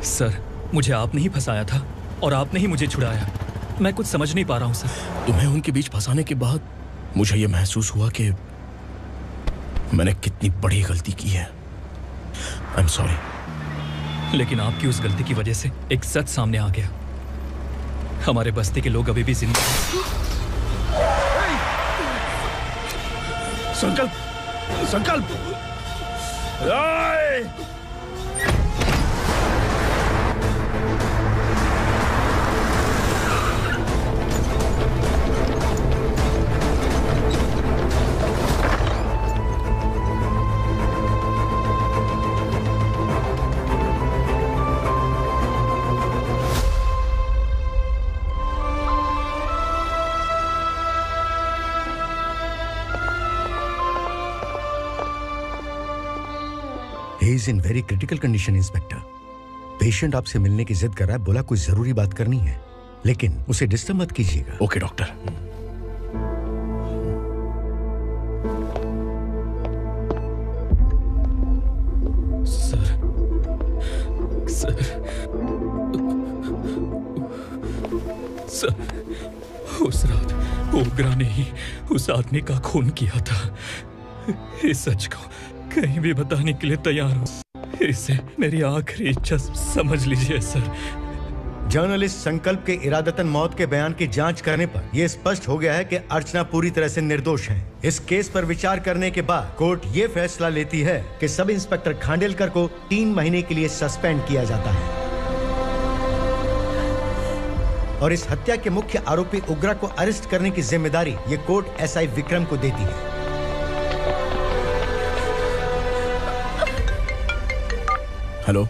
सर, मुझे आपने ही फंसाया था और आपने ही मुझे छुड़ाया। मैं कुछ समझ नहीं पा रहा हूँ सर। तुम्हें उनके बीच फंसाने के बाद मुझे यह महसूस हुआ कि मैंने कितनी बड़ी गलती की है। I am sorry. लेकिन आपकी उस गलती की वजह से एक सच सामने आ गया। हमारे बस्ती के लोग अभी भी जिंदा हैं। संकल्प, संकल्प। He is in very critical condition, inspector. Patient आपसे मिलने की जिद कर रहा है, बोला कोई जरूरी बात करनी है, लेकिन उसे डिस्टर्ब मत कीजिएगा। Okay doctor. Sir, sir, sir, उस रात ओग्रा ने ही उस आदमी का खून किया था। इस सच को कहीं भी बताने के लिए तैयार हूँ। इसे मेरी आखिरी इच्छा समझ लीजिए सर। जर्नलिस्ट संकल्प के इरादतन मौत के बयान की जांच करने पर यह स्पष्ट हो गया है कि अर्चना पूरी तरह से निर्दोष है। इस केस पर विचार करने के बाद कोर्ट ये फैसला लेती है कि सब इंस्पेक्टर खांडेलकर को 3 महीने के लिए सस्पेंड किया जाता है और इस हत्या के मुख्य आरोपी उग्रा को अरेस्ट करने की जिम्मेदारी ये कोर्ट एसआई विक्रम को देती है। हेलो,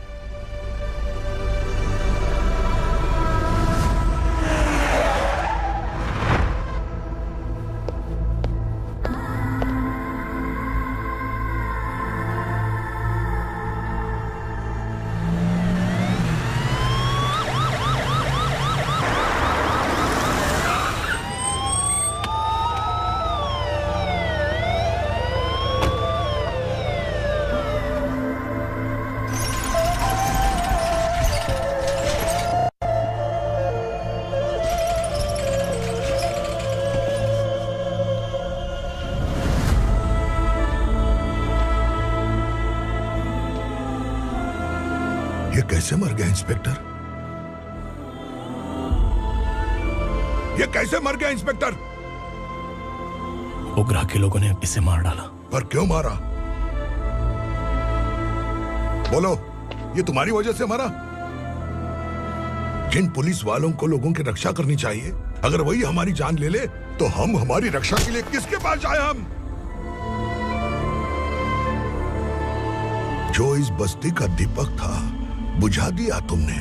कैसे मर गया इंस्पेक्टर? ये कैसे मर गया इंस्पेक्टर? उग्रा के लोगों ने इसे मार डाला। पर क्यों मारा? बोलो, ये तुम्हारी वजह से मरा? जिन पुलिस वालों को लोगों की रक्षा करनी चाहिए, अगर वही हमारी जान ले ले तो हम हमारी रक्षा के लिए किसके पास जाए? हम जो इस बस्ती का दीपक था बुझा दिया तुमने।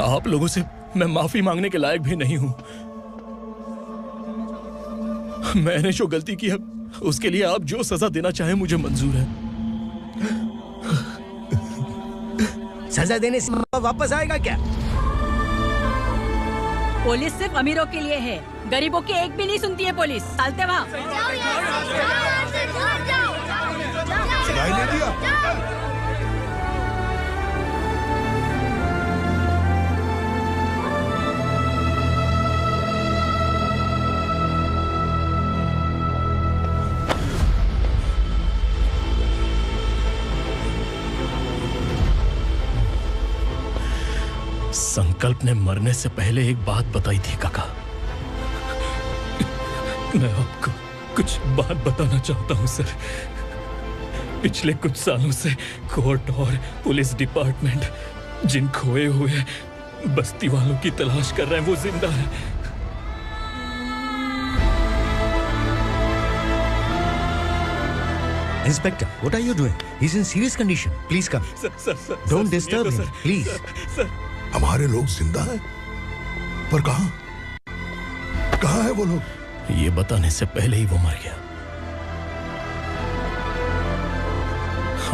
आप लोगों से मैं माफी मांगने के लायक भी नहीं हूं। मैंने जो गलती की है उसके लिए आप जो सजा देना चाहे मुझे मंजूर है। सजा देने से वापस आएगा क्या? पुलिस सिर्फ अमीरों के लिए है, गरीबों की एक भी नहीं सुनती है पुलिस। चलते वहाँ। सुनाई नहीं दिया? संकल्प ने मरने से पहले एक बात बताई थी काका। मैं आपको कुछ बात बताना चाहता हूं सर। पिछले कुछ सालों से कोर्ट और पुलिस डिपार्टमेंट जिन खोए हुए बस्ती वालों की तलाश कर रहे हैं वो जिंदा है। Inspector, what are you doing? He's in serious condition. Please come. Sir, Don't disturb him, please. Sir. हमारे लोग जिंदा हैं? पर कहां? कहां है वो लोग? ये बताने से पहले ही वो मर गया।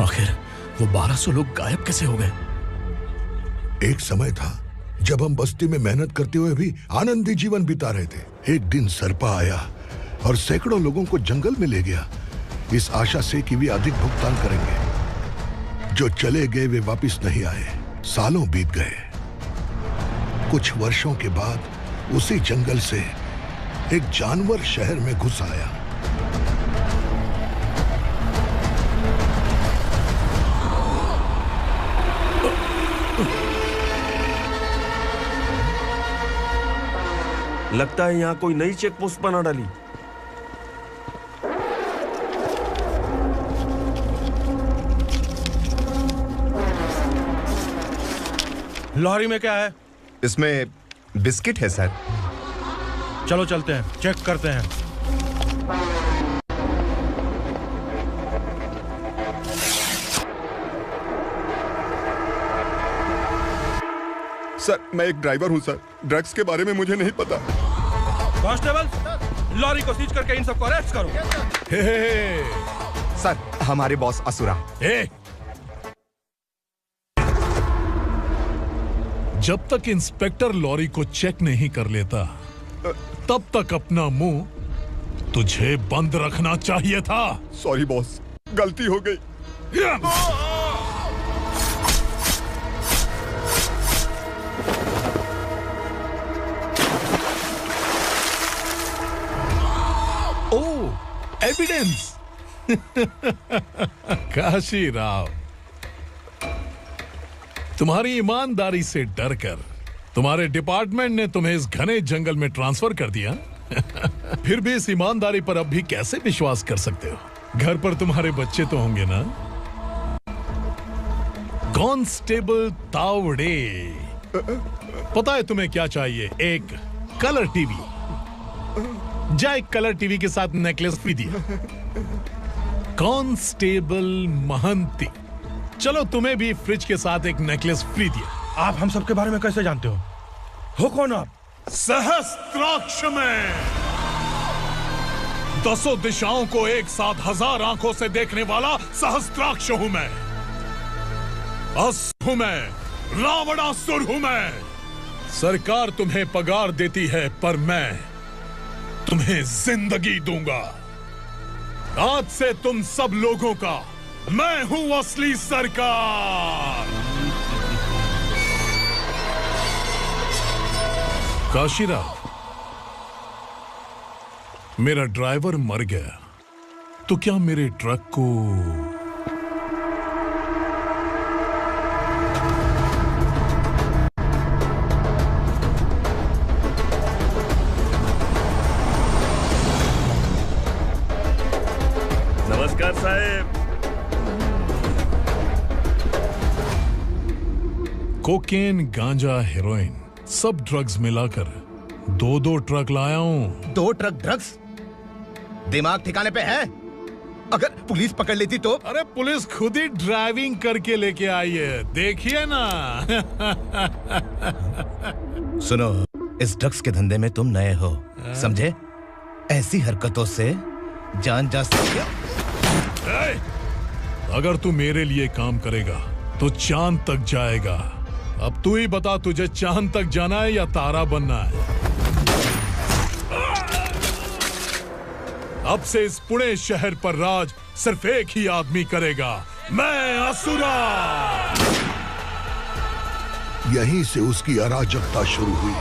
आखिर वो 1200 लोग गायब कैसे हो गए? एक समय था जब हम बस्ती में मेहनत करते हुए भी आनंदी जीवन बिता रहे थे। एक दिन सरपा आया और सैकड़ों लोगों को जंगल में ले गया, इस आशा से कि वे अधिक भुगतान करेंगे। जो चले गए वे वापस नहीं आए। सालों बीत गए। कुछ वर्षों के बाद उसी जंगल से एक जानवर शहर में घुस आया। लगता है यहाँ कोई नई चेक पोस्ट बना डाली। लॉरी में क्या है? इसमें बिस्किट है सर। चलो चलते हैं, चेक करते हैं। सर, मैं एक ड्राइवर हूं सर। ड्रग्स के बारे में मुझे नहीं पता। कांस्टेबल, लॉरी को सीज करके इन सबको अरेस्ट करो। सर, हमारे बॉस असुरा। जब तक इंस्पेक्टर लॉरी को चेक नहीं कर लेता तब तक अपना मुंह तुझे बंद रखना चाहिए था। सॉरी बॉस, गलती हो गई। एविडेंस। काशी राव, तुम्हारी ईमानदारी से डरकर तुम्हारे डिपार्टमेंट ने तुम्हें इस घने जंगल में ट्रांसफर कर दिया। फिर भी इस ईमानदारी पर अब भी कैसे विश्वास कर सकते हो? घर पर तुम्हारे बच्चे तो होंगे ना? कांस्टेबल तावड़े, पता है तुम्हें क्या चाहिए? एक कलर टीवी। जा एक कलर टीवी के साथ नेकलेस भी दिया। कांस्टेबल महंती, चलो तुम्हें भी फ्रिज के साथ एक नेकलेस फ्री दिया। आप हम सबके बारे में कैसे जानते हो कौन आप? सहस्त्राक्ष में 10 दिशाओं को एक साथ 1000 आंखों से देखने वाला सहस्त्राक्ष हूं मैं। असुर हूं मैं, रावणासुर हूं मैं। सरकार तुम्हें पगार देती है पर मैं तुम्हें जिंदगी दूंगा। आज से तुम सब लोगों का मैं हूं असली सरकार। काशीराव, मेरा ड्राइवर मर गया तो क्या मेरे ट्रक को नमस्कार साहब। कोकेन, गांजा, हेरोइन सब ड्रग्स मिलाकर 2 ट्रक लाया हूं। 2 ट्रक ड्रग्स? दिमाग ठिकाने पे है? अगर पुलिस पकड़ लेती तो? अरे पुलिस खुद ही ड्राइविंग करके लेके आई है, देखिए ना। सुनो, इस ड्रग्स के धंधे में तुम नए हो, समझे? ऐसी हरकतों से जान जा सकती है। अगर तू मेरे लिए काम करेगा तो चांद तक जाएगा। अब तू ही बता, तुझे चांद तक जाना है या तारा बनना है? अब से इस पुणे शहर पर राज सिर्फ एक ही आदमी करेगा, मैं असुरा। यहीं से उसकी अराजकता शुरू हुई।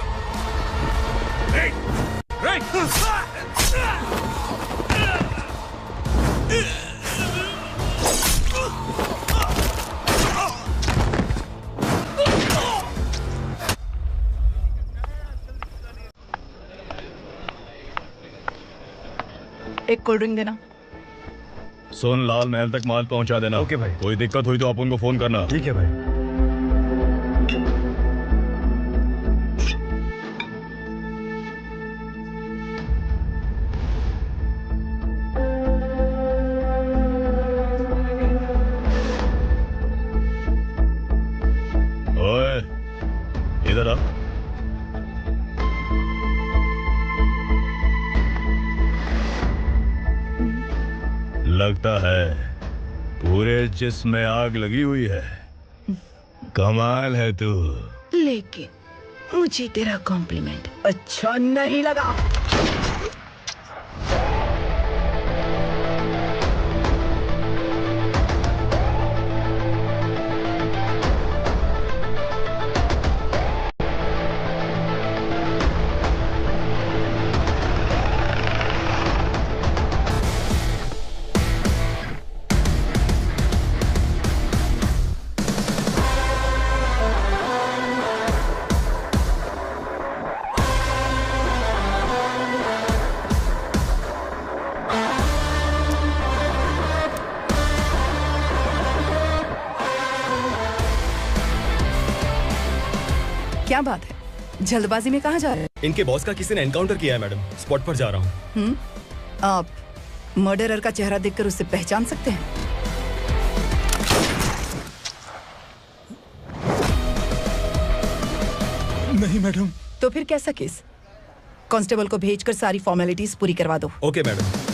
एक कोल्ड ड्रिंक देना। सोन लाल महल तक माल पहुंचा देना। ओके भाई। कोई दिक्कत हुई तो आप उनको फोन करना। ठीक है भाई। ओए, इधर आ। लगता है पूरे जिस्म में आग लगी हुई है। कमाल है तू। लेकिन मुझे तेरा कॉम्प्लीमेंट अच्छा नहीं लगा। क्या बात है, जल्दबाजी में कहाँ जा रहे हैं? इनके बॉस का किसी ने एनकाउंटर किया है मैडम, स्पॉट पर जा रहा हूँ। आप मर्डरर का चेहरा देखकर उसे पहचान सकते हैं? नहीं मैडम। तो फिर कैसा केस? कांस्टेबल को भेजकर सारी फॉर्मेलिटीज पूरी करवा दो। Okay madam.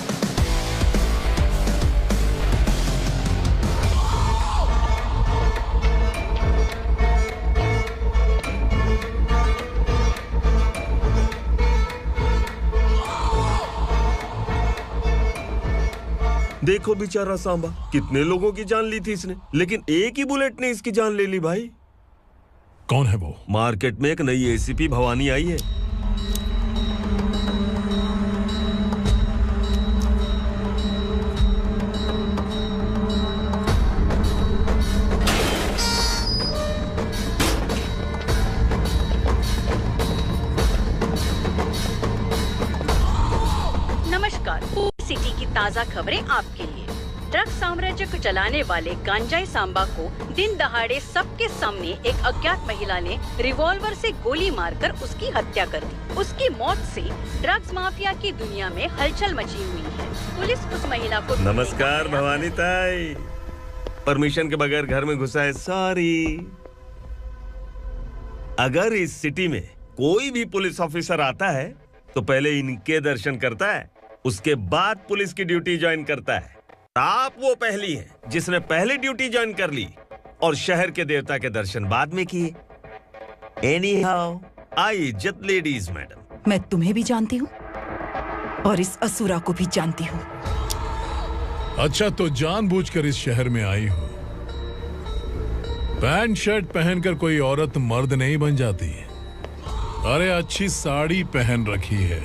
देखो बेचारा सांबा, कितने लोगों की जान ली थी इसने, लेकिन एक ही बुलेट ने इसकी जान ले ली भाई। कौन है वो? मार्केट में एक नई एसीपी भवानी आई है। सिटी की ताज़ा खबरें आपके लिए। ड्रग साम्राज्य को चलाने वाले गांजाई सांबा को दिन दहाड़े सबके सामने एक अज्ञात महिला ने रिवॉल्वर से गोली मारकर उसकी हत्या कर दी। उसकी मौत से ड्रग्स माफिया की दुनिया में हलचल मची हुई है। पुलिस उस महिला को नमस्कार भवानी ताई, परमिशन के बगैर घर में घुसा है, सॉरी। अगर इस सिटी में कोई भी पुलिस ऑफिसर आता है तो पहले इनके दर्शन करता है, उसके बाद पुलिस की ड्यूटी ज्वाइन करता है। आप वो पहली हैं जिसने पहले ड्यूटी ज्वाइन कर ली और शहर के देवता के दर्शन बाद में किए। एनीहाउ, आई इज्जत लेडीज मैडम। मैं तुम्हें भी जानती हूँ और इस असुरा को भी जानती हूँ। अच्छा, तो जानबूझकर इस शहर में आई हो। पैंट शर्ट पहनकर कोई औरत मर्द नहीं बन जाती। अरे अच्छी साड़ी पहन रखी है,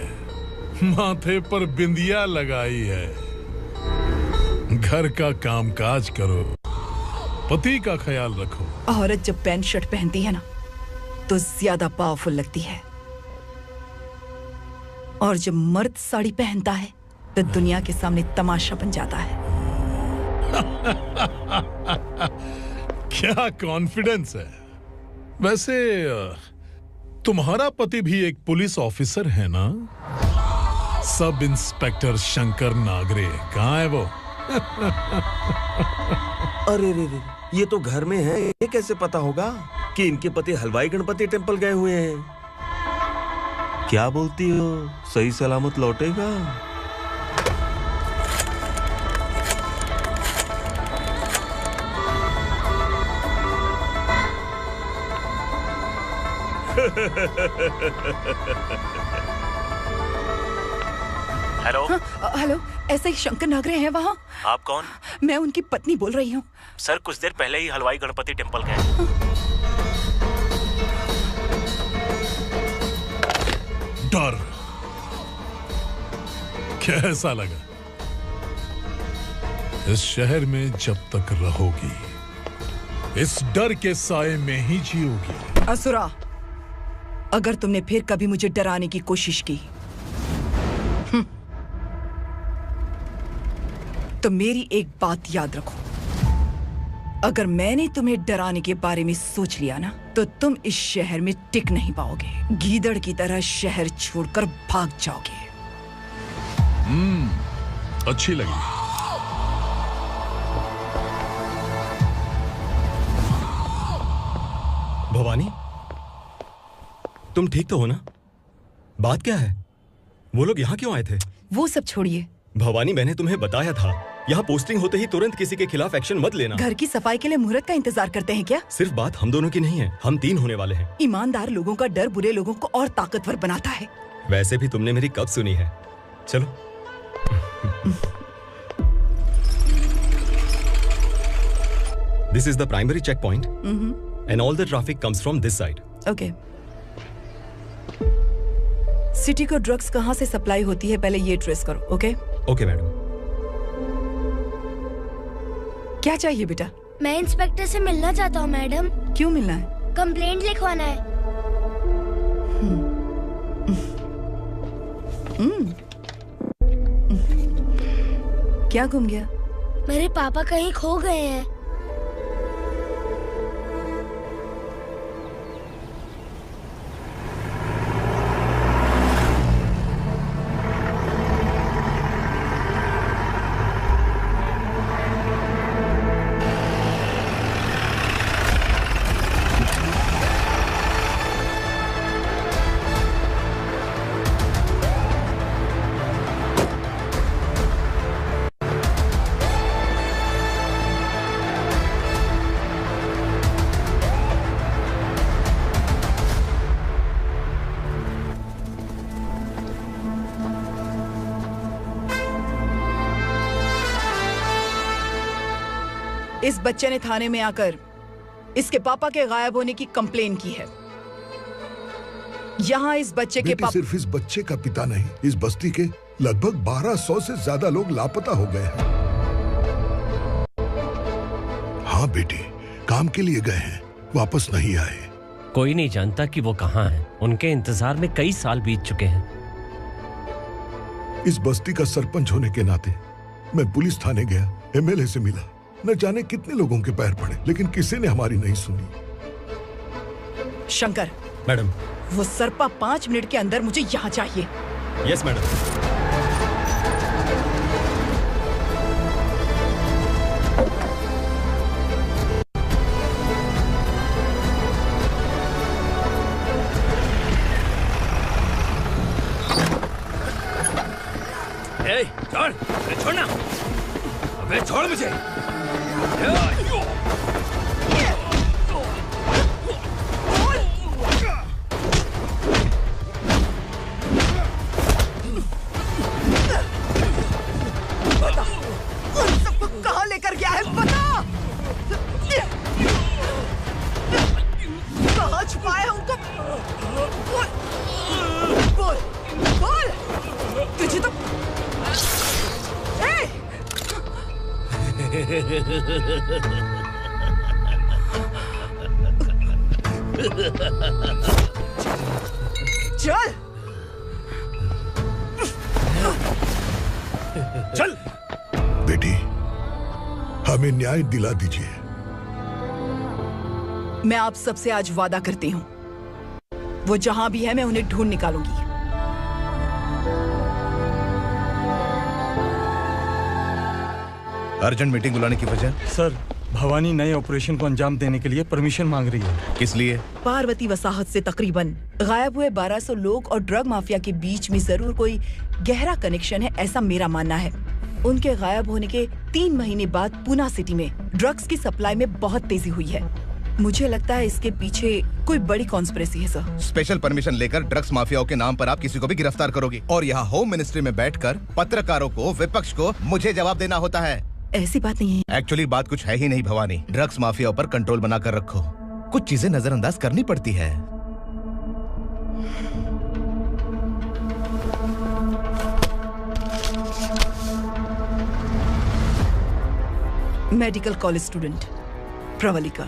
माथे पर बिंदिया लगाई है, घर का कामकाज करो, पति का ख्याल रखो। औरत जब पैंट शर्ट पहनती है ना तो ज्यादा पावरफुल लगती है, और जब मर्द साड़ी पहनता है तो दुनिया के सामने तमाशा बन जाता है। क्या कॉन्फिडेंस है। वैसे तुम्हारा पति भी एक पुलिस ऑफिसर है ना? सब इंस्पेक्टर शंकर नागरे, कहाँ है वो? अरे रे रे, ये तो घर में है, ये कैसे पता होगा कि इनके पति हलवाई गणपति टेम्पल गए हुए हैं? क्या बोलती हो, सही सलामत लौटेगा? हेलो। हेलो, ऐसे ही शंकर नागरे हैं वहाँ? आप कौन? मैं उनकी पत्नी बोल रही हूँ। सर कुछ देर पहले ही हलवाई गणपति टेम्पल गए। डर कैसा लगा? इस शहर में जब तक रहोगी इस डर के साए में ही जियोगी। असुरा, अगर तुमने फिर कभी मुझे डराने की कोशिश की तो मेरी एक बात याद रखो, अगर मैंने तुम्हें डराने के बारे में सोच लिया ना तो तुम इस शहर में टिक नहीं पाओगे। गीदड़ की तरह शहर छोड़कर भाग जाओगे। अच्छी लगी। भवानी, तुम ठीक तो हो ना? बात क्या है? वो लोग यहाँ क्यों आए थे? वो सब छोड़िए। भवानी, मैंने तुम्हें बताया था यहाँ पोस्टिंग होते ही तुरंत किसी के खिलाफ एक्शन मत लेना। घर की सफाई के लिए मुहूर्त का इंतजार करते हैं क्या? सिर्फ बात हम दोनों की नहीं है, हम 3 होने वाले हैं। ईमानदार लोगों का डर बुरे लोगों को और ताकतवर बनाता है। वैसे भी तुमने मेरी कब सुनी है। चलो। This is the primary checkpoint, and all the traffic comes from this side. Okay. City को ड्रग्स कहाँ से सप्लाई होती है पहले ये ट्रेस करो, ओके? Okay madam. क्या चाहिए बेटा? मैं इंस्पेक्टर से मिलना चाहता हूँ मैडम। क्यों मिलना है? कंप्लेंट लिखवाना है। क्या गुम गया? मेरे पापा कहीं खो गए हैं। इस बच्चे ने थाने में आकर इसके पापा के गायब होने की कंप्लेन की है। यहाँ इस बच्चे के पापा सिर्फ इस बच्चे का पिता नहीं, इस बस्ती के लगभग 1200 से ज्यादा लोग लापता हो गए हैं। हाँ बेटी, काम के लिए गए हैं, वापस नहीं आए। कोई नहीं जानता कि वो कहाँ हैं। उनके इंतजार में कई साल बीत चुके हैं। इस बस्ती का सरपंच होने के नाते मैं पुलिस थाने गया, एमएलए से मिला, न जाने कितने लोगों के पैर पड़े, लेकिन किसी ने हमारी नहीं सुनी। शंकर। मैडम। वो सरपा 5 मिनट के अंदर मुझे यहाँ चाहिए। Yes madam. छोड़, छोड़ना, अबे छोड़ मुझे। बता, उन सबको कहाँ लेकर गया है, बता। कहाँ छुपाया है उनको? बोल, बोल। तुझे तो चल चल बेटी, हमें न्याय दिला दीजिए। मैं आप सबसे आज वादा करती हूँ, वो जहां भी है मैं उन्हें ढूंढ निकालूंगी। अर्जेंट मीटिंग बुलाने की वजह? सर, भवानी नए ऑपरेशन को अंजाम देने के लिए परमिशन मांग रही है। किस लिए? पार्वती वसाहत से तकरीबन गायब हुए 1200 लोग और ड्रग माफिया के बीच में जरूर कोई गहरा कनेक्शन है, ऐसा मेरा मानना है। उनके गायब होने के 3 महीने बाद पूना सिटी में ड्रग्स की सप्लाई में बहुत तेजी हुई है। मुझे लगता है इसके पीछे कोई बड़ी कॉन्स्पिरेसी है सर। स्पेशल परमिशन लेकर ड्रग्स माफियाओं के नाम पर आप किसी को भी गिरफ्तार करोगे और यहाँ होम मिनिस्ट्री में बैठकर पत्रकारों को, विपक्ष को मुझे जवाब देना होता है। ऐसी बात नहीं है। एक्चुअली बात कुछ है ही नहीं भवानी। ड्रग्स माफियाओं पर कंट्रोल बनाकर रखो, कुछ चीजें नजरअंदाज करनी पड़ती है। मेडिकल कॉलेज स्टूडेंट प्रवलिका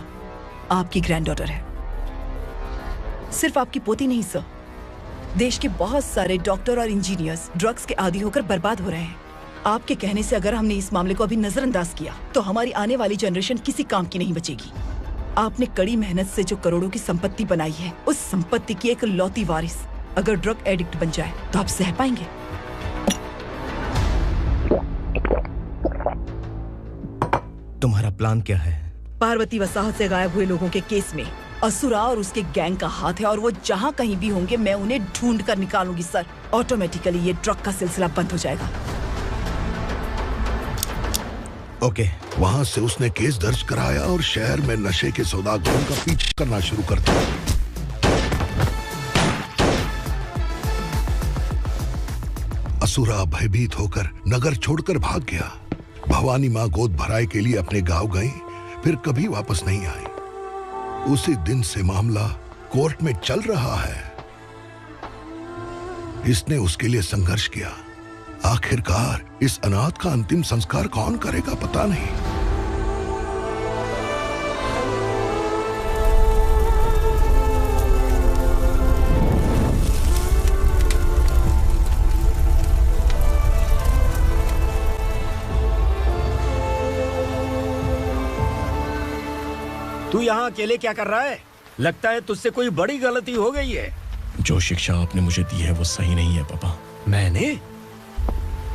आपकी ग्रैंडडॉटर है। सिर्फ आपकी पोती नहीं सर, देश के बहुत सारे डॉक्टर और इंजीनियर्स ड्रग्स के आदी होकर बर्बाद हो रहे हैं। आपके कहने से अगर हमने इस मामले को अभी नजरअंदाज किया तो हमारी आने वाली जनरेशन किसी काम की नहीं बचेगी। आपने कड़ी मेहनत से जो करोड़ों की संपत्ति बनाई है, उस संपत्ति की एक लौती वारिस अगर ड्रग एडिक्ट बन जाए तो आप सह पाएंगे? तुम्हारा प्लान क्या है? पार्वती वसाहत से गायब हुए लोगों के केस में असुरा और उसके गैंग का हाथ है और वो जहाँ कहीं भी होंगे मैं उन्हें ढूंढ कर निकालूंगी सर। ऑटोमेटिकली ये ड्रग का सिलसिला बंद हो जाएगा। ओके। वहाँ से उसने केस दर्ज कराया और शहर में नशे के सौदागरों का पीछा करना शुरू कर दिया। असुरा भयभीत होकर नगर छोड़कर भाग गया। भवानी माँ गोद भराई के लिए अपने गांव गई, फिर कभी वापस नहीं आई। उसी दिन से मामला कोर्ट में चल रहा है। इसने उसके लिए संघर्ष किया। आखिरकार इस अनाथ का अंतिम संस्कार कौन करेगा पता नहीं। तू यहाँ अकेले क्या कर रहा है? लगता है तुझसे कोई बड़ी गलती हो गई है। जो शिक्षा आपने मुझे दी है वो सही नहीं है पापा। मैंने?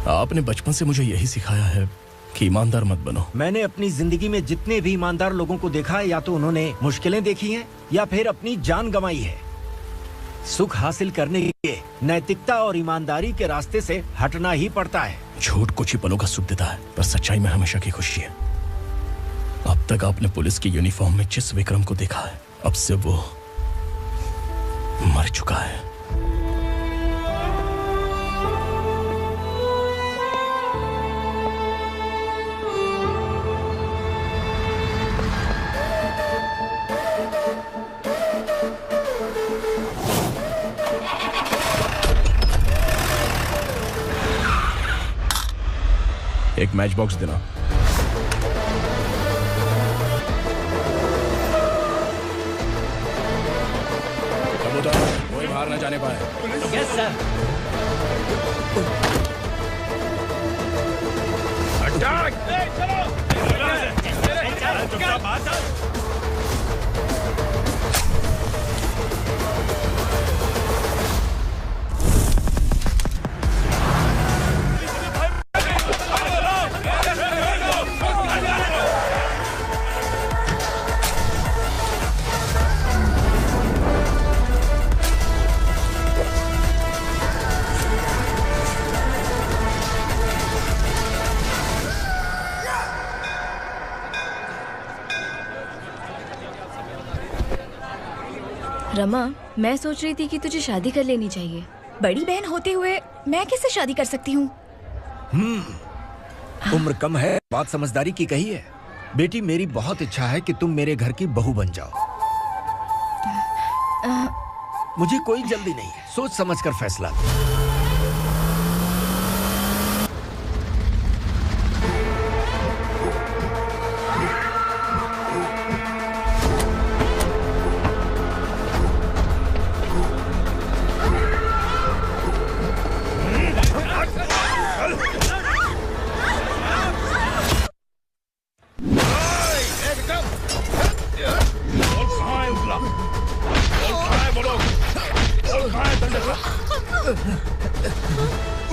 आपने बचपन से मुझे यही सिखाया है कि ईमानदार मत बनो। मैंने अपनी जिंदगी में जितने भी ईमानदार लोगों को देखा है, या तो उन्होंने मुश्किलें देखी हैं या फिर अपनी जान गंवाई है। सुख हासिल करने के लिए नैतिकता और ईमानदारी के रास्ते से हटना ही पड़ता है। झूठ कुछ ही पलों का सुख देता है, पर सच्चाई में हमेशा की खुशी है। अब तक आपने पुलिस की यूनिफॉर्म में जिस विक्रम को देखा है, अब से वो मर चुका है। एक मैच बॉक्स देना। कबूतर, कोई बाहर न जाने पाए। Yes sir. रमा, मैं सोच रही थी कि तुझे शादी कर लेनी चाहिए। बड़ी बहन होते हुए मैं कैसे शादी कर सकती हूँ? उम्र कम है, बात समझदारी की कही है। बेटी, मेरी बहुत इच्छा है कि तुम मेरे घर की बहू बन जाओ। मुझे कोई जल्दी नहीं है, सोच समझ कर फैसला।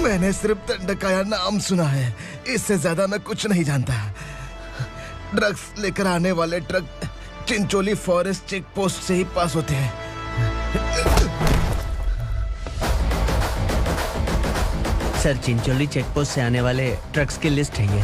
मैंने सिर्फ दंडकाया नाम सुना है, इससे ज्यादा मैं कुछ नहीं जानता। ड्रग्स लेकर आने वाले truck Chincholi forest check post से ही पास होते हैं। सर, चिंचोली चेक पोस्ट से आने वाले ट्रक्स की लिस्ट है ये।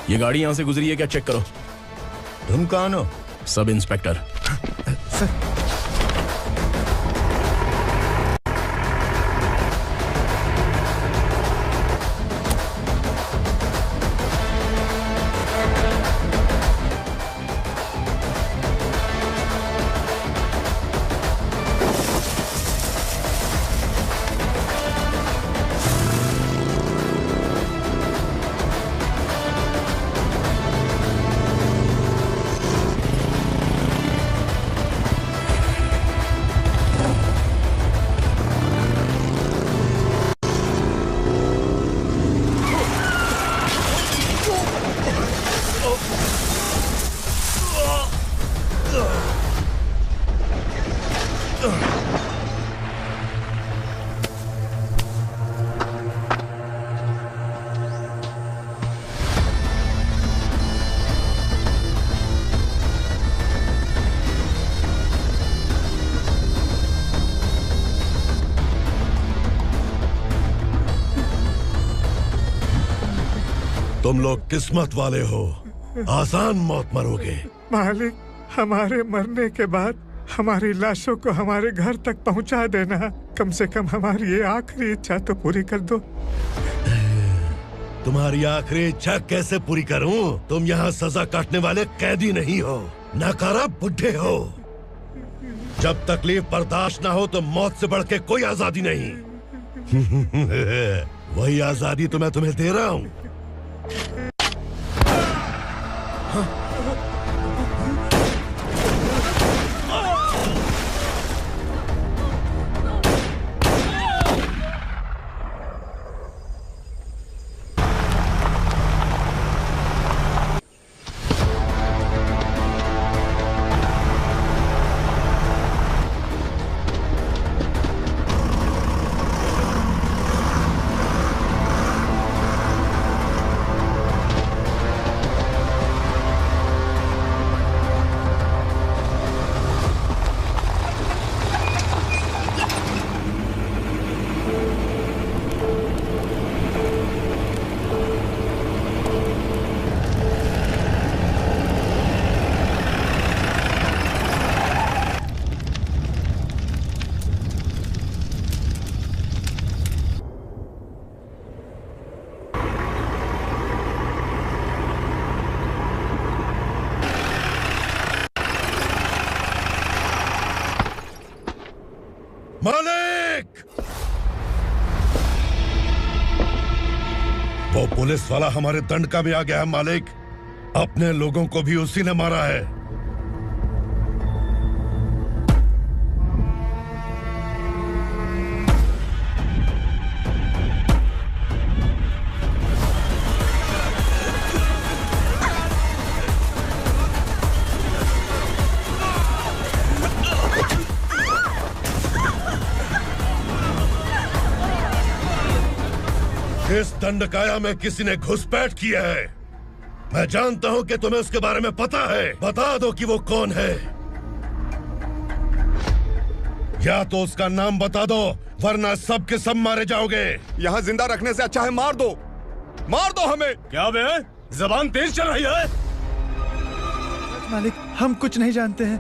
ये गाड़ी यहां से गुजरी है क्या, चेक करो। तुम कौन हो? Sub inspector. तुम लोग किस्मत वाले हो, आसान मौत मरोगे। मालिक, हमारे मरने के बाद हमारी लाशों को हमारे घर तक पहुंचा देना। कम से कम हमारी ये आखिरी इच्छा तो पूरी कर दो। तुम्हारी आखिरी इच्छा कैसे पूरी करूं? तुम यहाँ सजा काटने वाले कैदी नहीं हो, नकारा बुढ़े हो। जब तकलीफ बर्दाश्त ना हो तो मौत से बढ़ के कोई आजादी नहीं। वही आजादी तो मैं तुम्हें दे रहा हूँ। पुलिस वाला हमारे दंड का भी आ गया है मालिक। अपने लोगों को भी उसी ने मारा है। इस दंडकाया में किसी ने घुसपैठ किया है। मैं जानता हूं कि तुम्हें उसके बारे में पता है। बता दो कि वो कौन है, या तो उसका नाम बता दो, वरना सब के सब मारे जाओगे। यहाँ जिंदा रखने से अच्छा है मार दो हमें। क्या बे, जबान तेज चल रही है? मालिक, हम कुछ नहीं जानते हैं।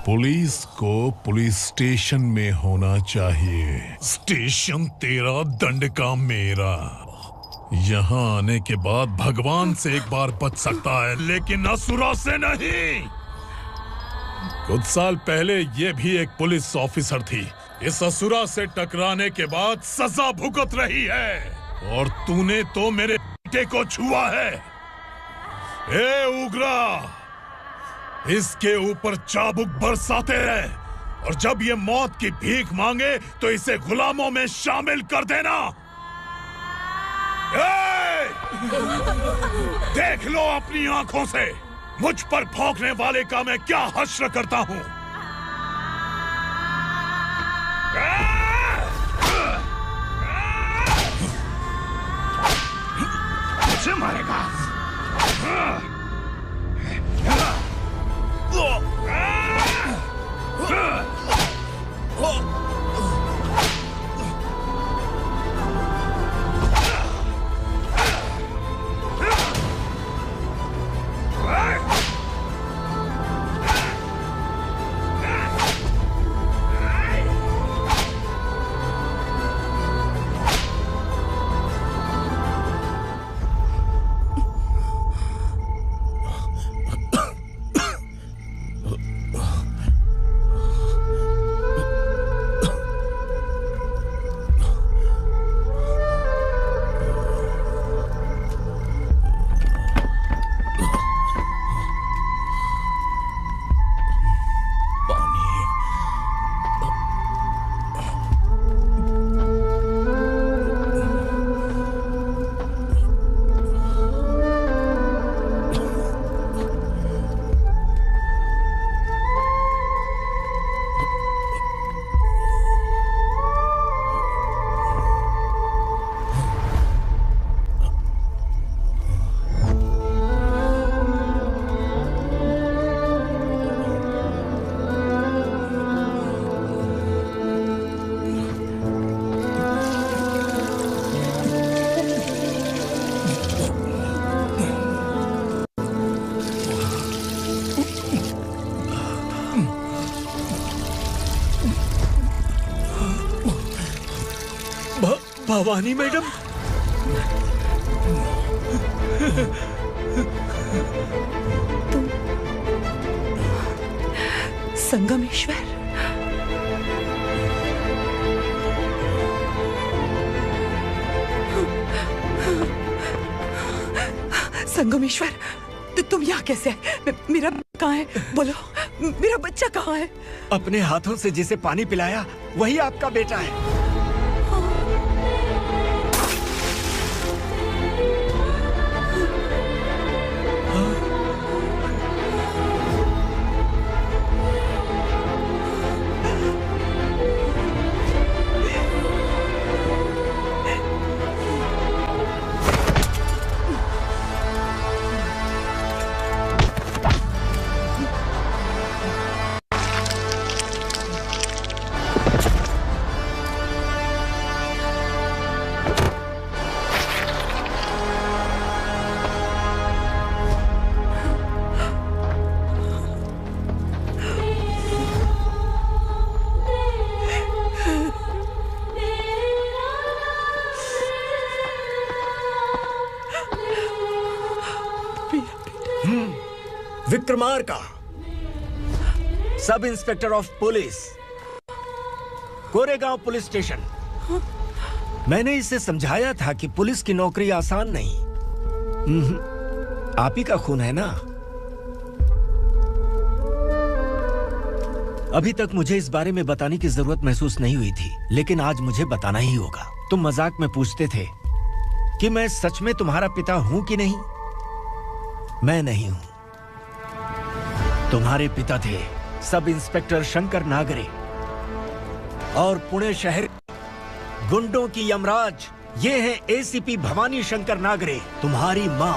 पुलिस को पुलिस स्टेशन में होना चाहिए। स्टेशन तेरा, दंड का मेरा। यहाँ आने के बाद भगवान से एक बार बच सकता है, लेकिन असुरा से नहीं। कुछ साल पहले ये भी एक पुलिस ऑफिसर थी। इस असुरा से टकराने के बाद सजा भुगत रही है, और तूने तो मेरे बेटे को छुआ है। ए उग्रा, इसके ऊपर चाबुक बरसाते रहे, और जब ये मौत की भीख मांगे तो इसे गुलामों में शामिल कर देना। देख लो अपनी आंखों से मुझ पर भौंकने वाले का मैं क्या हश्र करता हूँ। भवानी मैडम। संगमेश्वर, संगमेश्वर, तुम यहाँ कैसे आए? मेरा कहाँ है? बोलो, मेरा बच्चा कहाँ है? अपने हाथों से जिसे पानी पिलाया वही आपका बेटा है। Vikramarka, sub inspector of police, Koregaon police station. मैंने इसे समझाया था कि पुलिस की नौकरी आसान नहीं। आप ही का खून है ना। अभी तक मुझे इस बारे में बताने की जरूरत महसूस नहीं हुई थी, लेकिन आज मुझे बताना ही होगा। तुम मजाक में पूछते थे कि मैं सच में तुम्हारा पिता हूं कि नहीं। मैं नहीं हूं। तुम्हारे पिता थे सब इंस्पेक्टर शंकर नागरे, और पुणे शहर गुंडों की यमराज ये है एसीपी भवानी शंकर नागरे, तुम्हारी मां।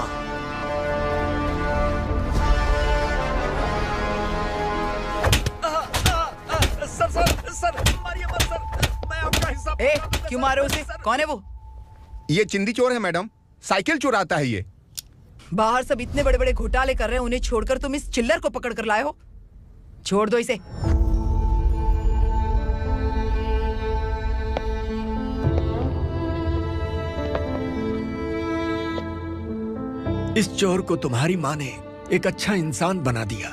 सर, मारिए मत सर, मैं आपका हिस्सा। क्यों मारे उसे? कौन है वो? ये चिंदी चोर है मैडम, साइकिल चुराता है ये। बाहर सब इतने बड़े बड़े घोटाले कर रहे हैं, उन्हें छोड़कर तुम इस चिल्लर को पकड़ कर लाए हो। छोड़ दो इसे। इस चोर को तुम्हारी मां ने एक अच्छा इंसान बना दिया।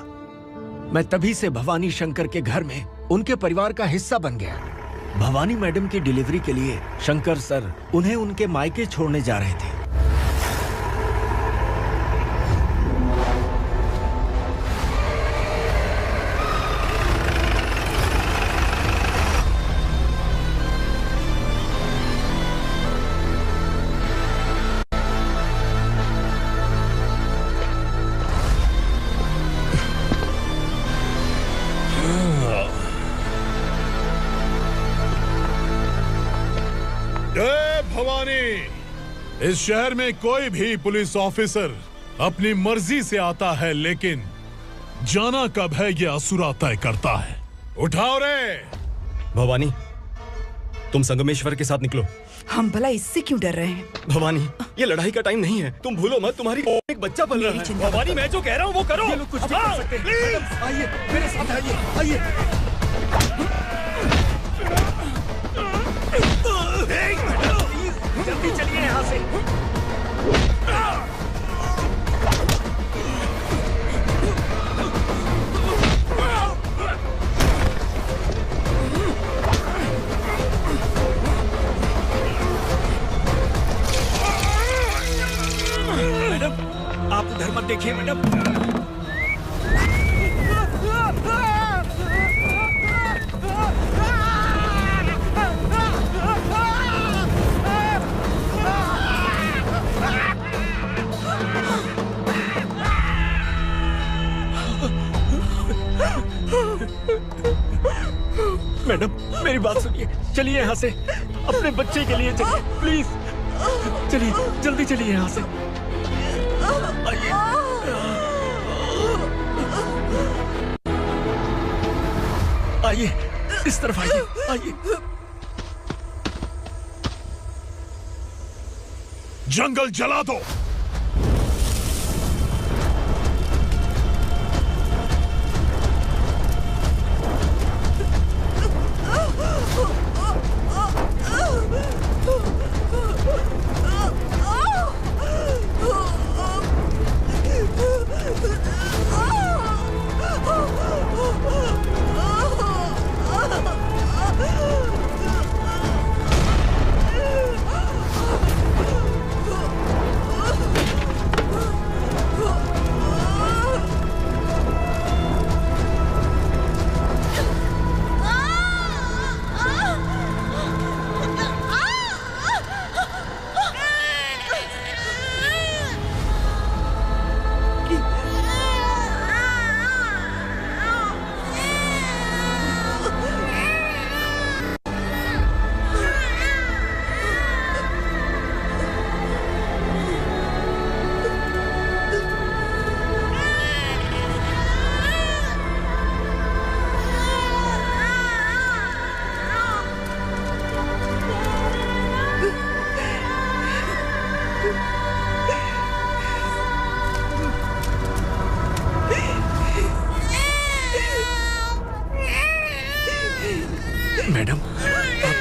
मैं तभी से भवानी शंकर के घर में उनके परिवार का हिस्सा बन गया। भवानी मैडम की डिलीवरी के लिए शंकर सर उन्हें उनके मायके छोड़ने जा रहे थे। इस शहर में कोई भी पुलिस ऑफिसर अपनी मर्जी से आता है, लेकिन जाना कब है ये असुरा तय करता है। उठाओ रे। भवानी, तुम संगमेश्वर के साथ निकलो। हम भला इससे क्यों डर रहे हैं? भवानी, ये लड़ाई का टाइम नहीं है। तुम भूलो मत, तुम्हारी एक बच्चा पल रहा है। भवानी, मैं जो कह रहा हूँ वो करो। ये लोग कुछ नहीं कर सकते। आइए मेरे साथ, आइए। जल्दी चलिए यहाँ से। मैडम, आप उधर मत देखिए मैडम। मैडम, मेरी बात सुनिए। चलिए यहाँ से, अपने बच्चे के लिए चलिए, प्लीज। चलिए, जल्दी चलिए यहाँ से। आइए। आइए, इस तरफ आइए, आइए। जंगल जला दो।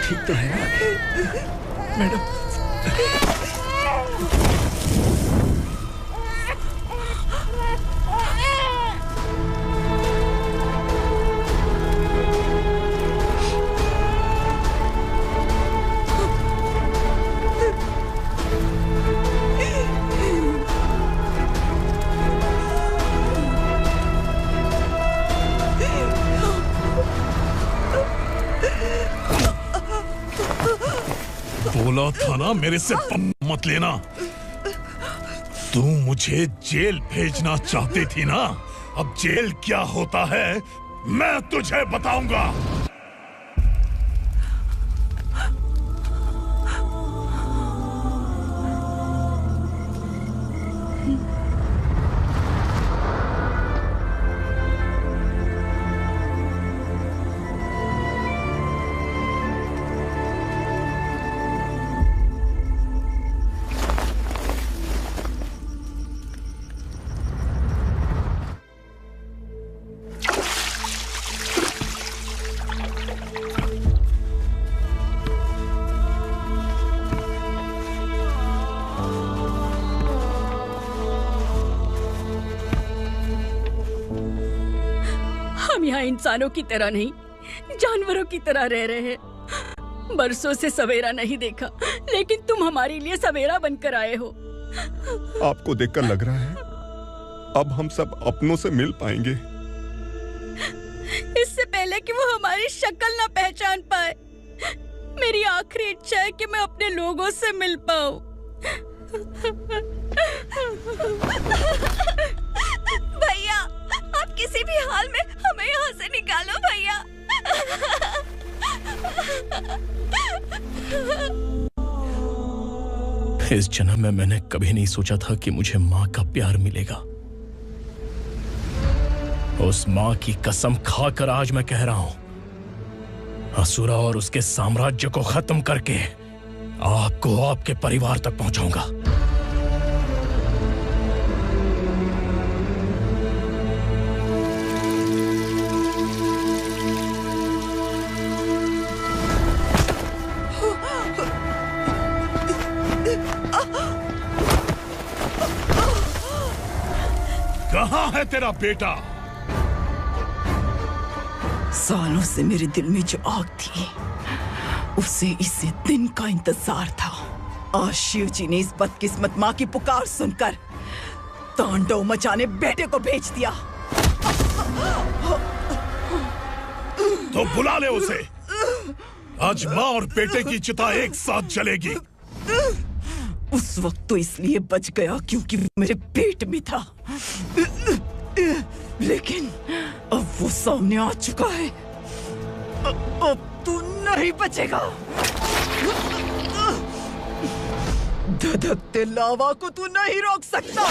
ठीक तो है मैडम? बोला था ना मेरे से मत लेना। तू मुझे जेल भेजना चाहती थी ना, अब जेल क्या होता है मैं तुझे बताऊंगा। हम यहाँ इंसानों की तरह नहीं, जानवरों की तरह रह रहे हैं। बरसों से सवेरा नहीं देखा, लेकिन तुम हमारे लिए सवेरा बनकर आए हो। आपको देखकर लग रहा है अब हम सब अपनों से मिल पाएंगे। इससे पहले कि वो हमारी शक्ल ना पहचान पाए, मेरी आखिरी इच्छा है कि मैं अपने लोगों से मिल पाऊं। भैया, आप किसी भी हाल में हमें यहाँ से निकालो भैया। इस जन्म में मैंने कभी नहीं सोचा था कि मुझे माँ का प्यार मिलेगा। उस माँ की कसम खाकर आज मैं कह रहा हूं, असुरा और उसके साम्राज्य को खत्म करके आपको आपके परिवार तक पहुंचाऊंगा। कहाँ है तेरा बेटा? सालों से मेरे दिल में जो आग थी, उसे इसी दिन का इंतजार था। आज शिव जी ने इस बदकिस्मत माँ की पुकार सुनकर तांडव मचाने बेटे को भेज दिया। तो बुला ले उसे। आज माँ और बेटे की चिता एक साथ जलेगी। उस वक्त तो इसलिए बच गया क्योंकि वो मेरे पेट में था, लेकिन अब वो सामने आ चुका है। अब तू नहीं बचेगा। धधकते लावा को तू नहीं रोक सकता।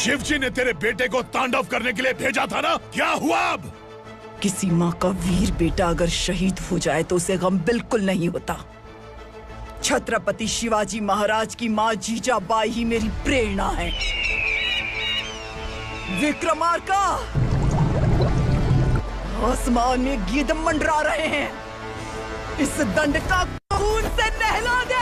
शिवजी ने तेरे बेटे को तांडव करने के लिए भेजा था ना, क्या हुआ अब? किसी माँ का वीर बेटा अगर शहीद हो जाए तो उसे गम बिल्कुल नहीं होता। छत्रपति शिवाजी महाराज की माँ जीजाबाई ही मेरी प्रेरणा है। विक्रमार्का, आसमान में गिद्ध मंडरा रहे हैं, इस दंड का खून से नहला दे।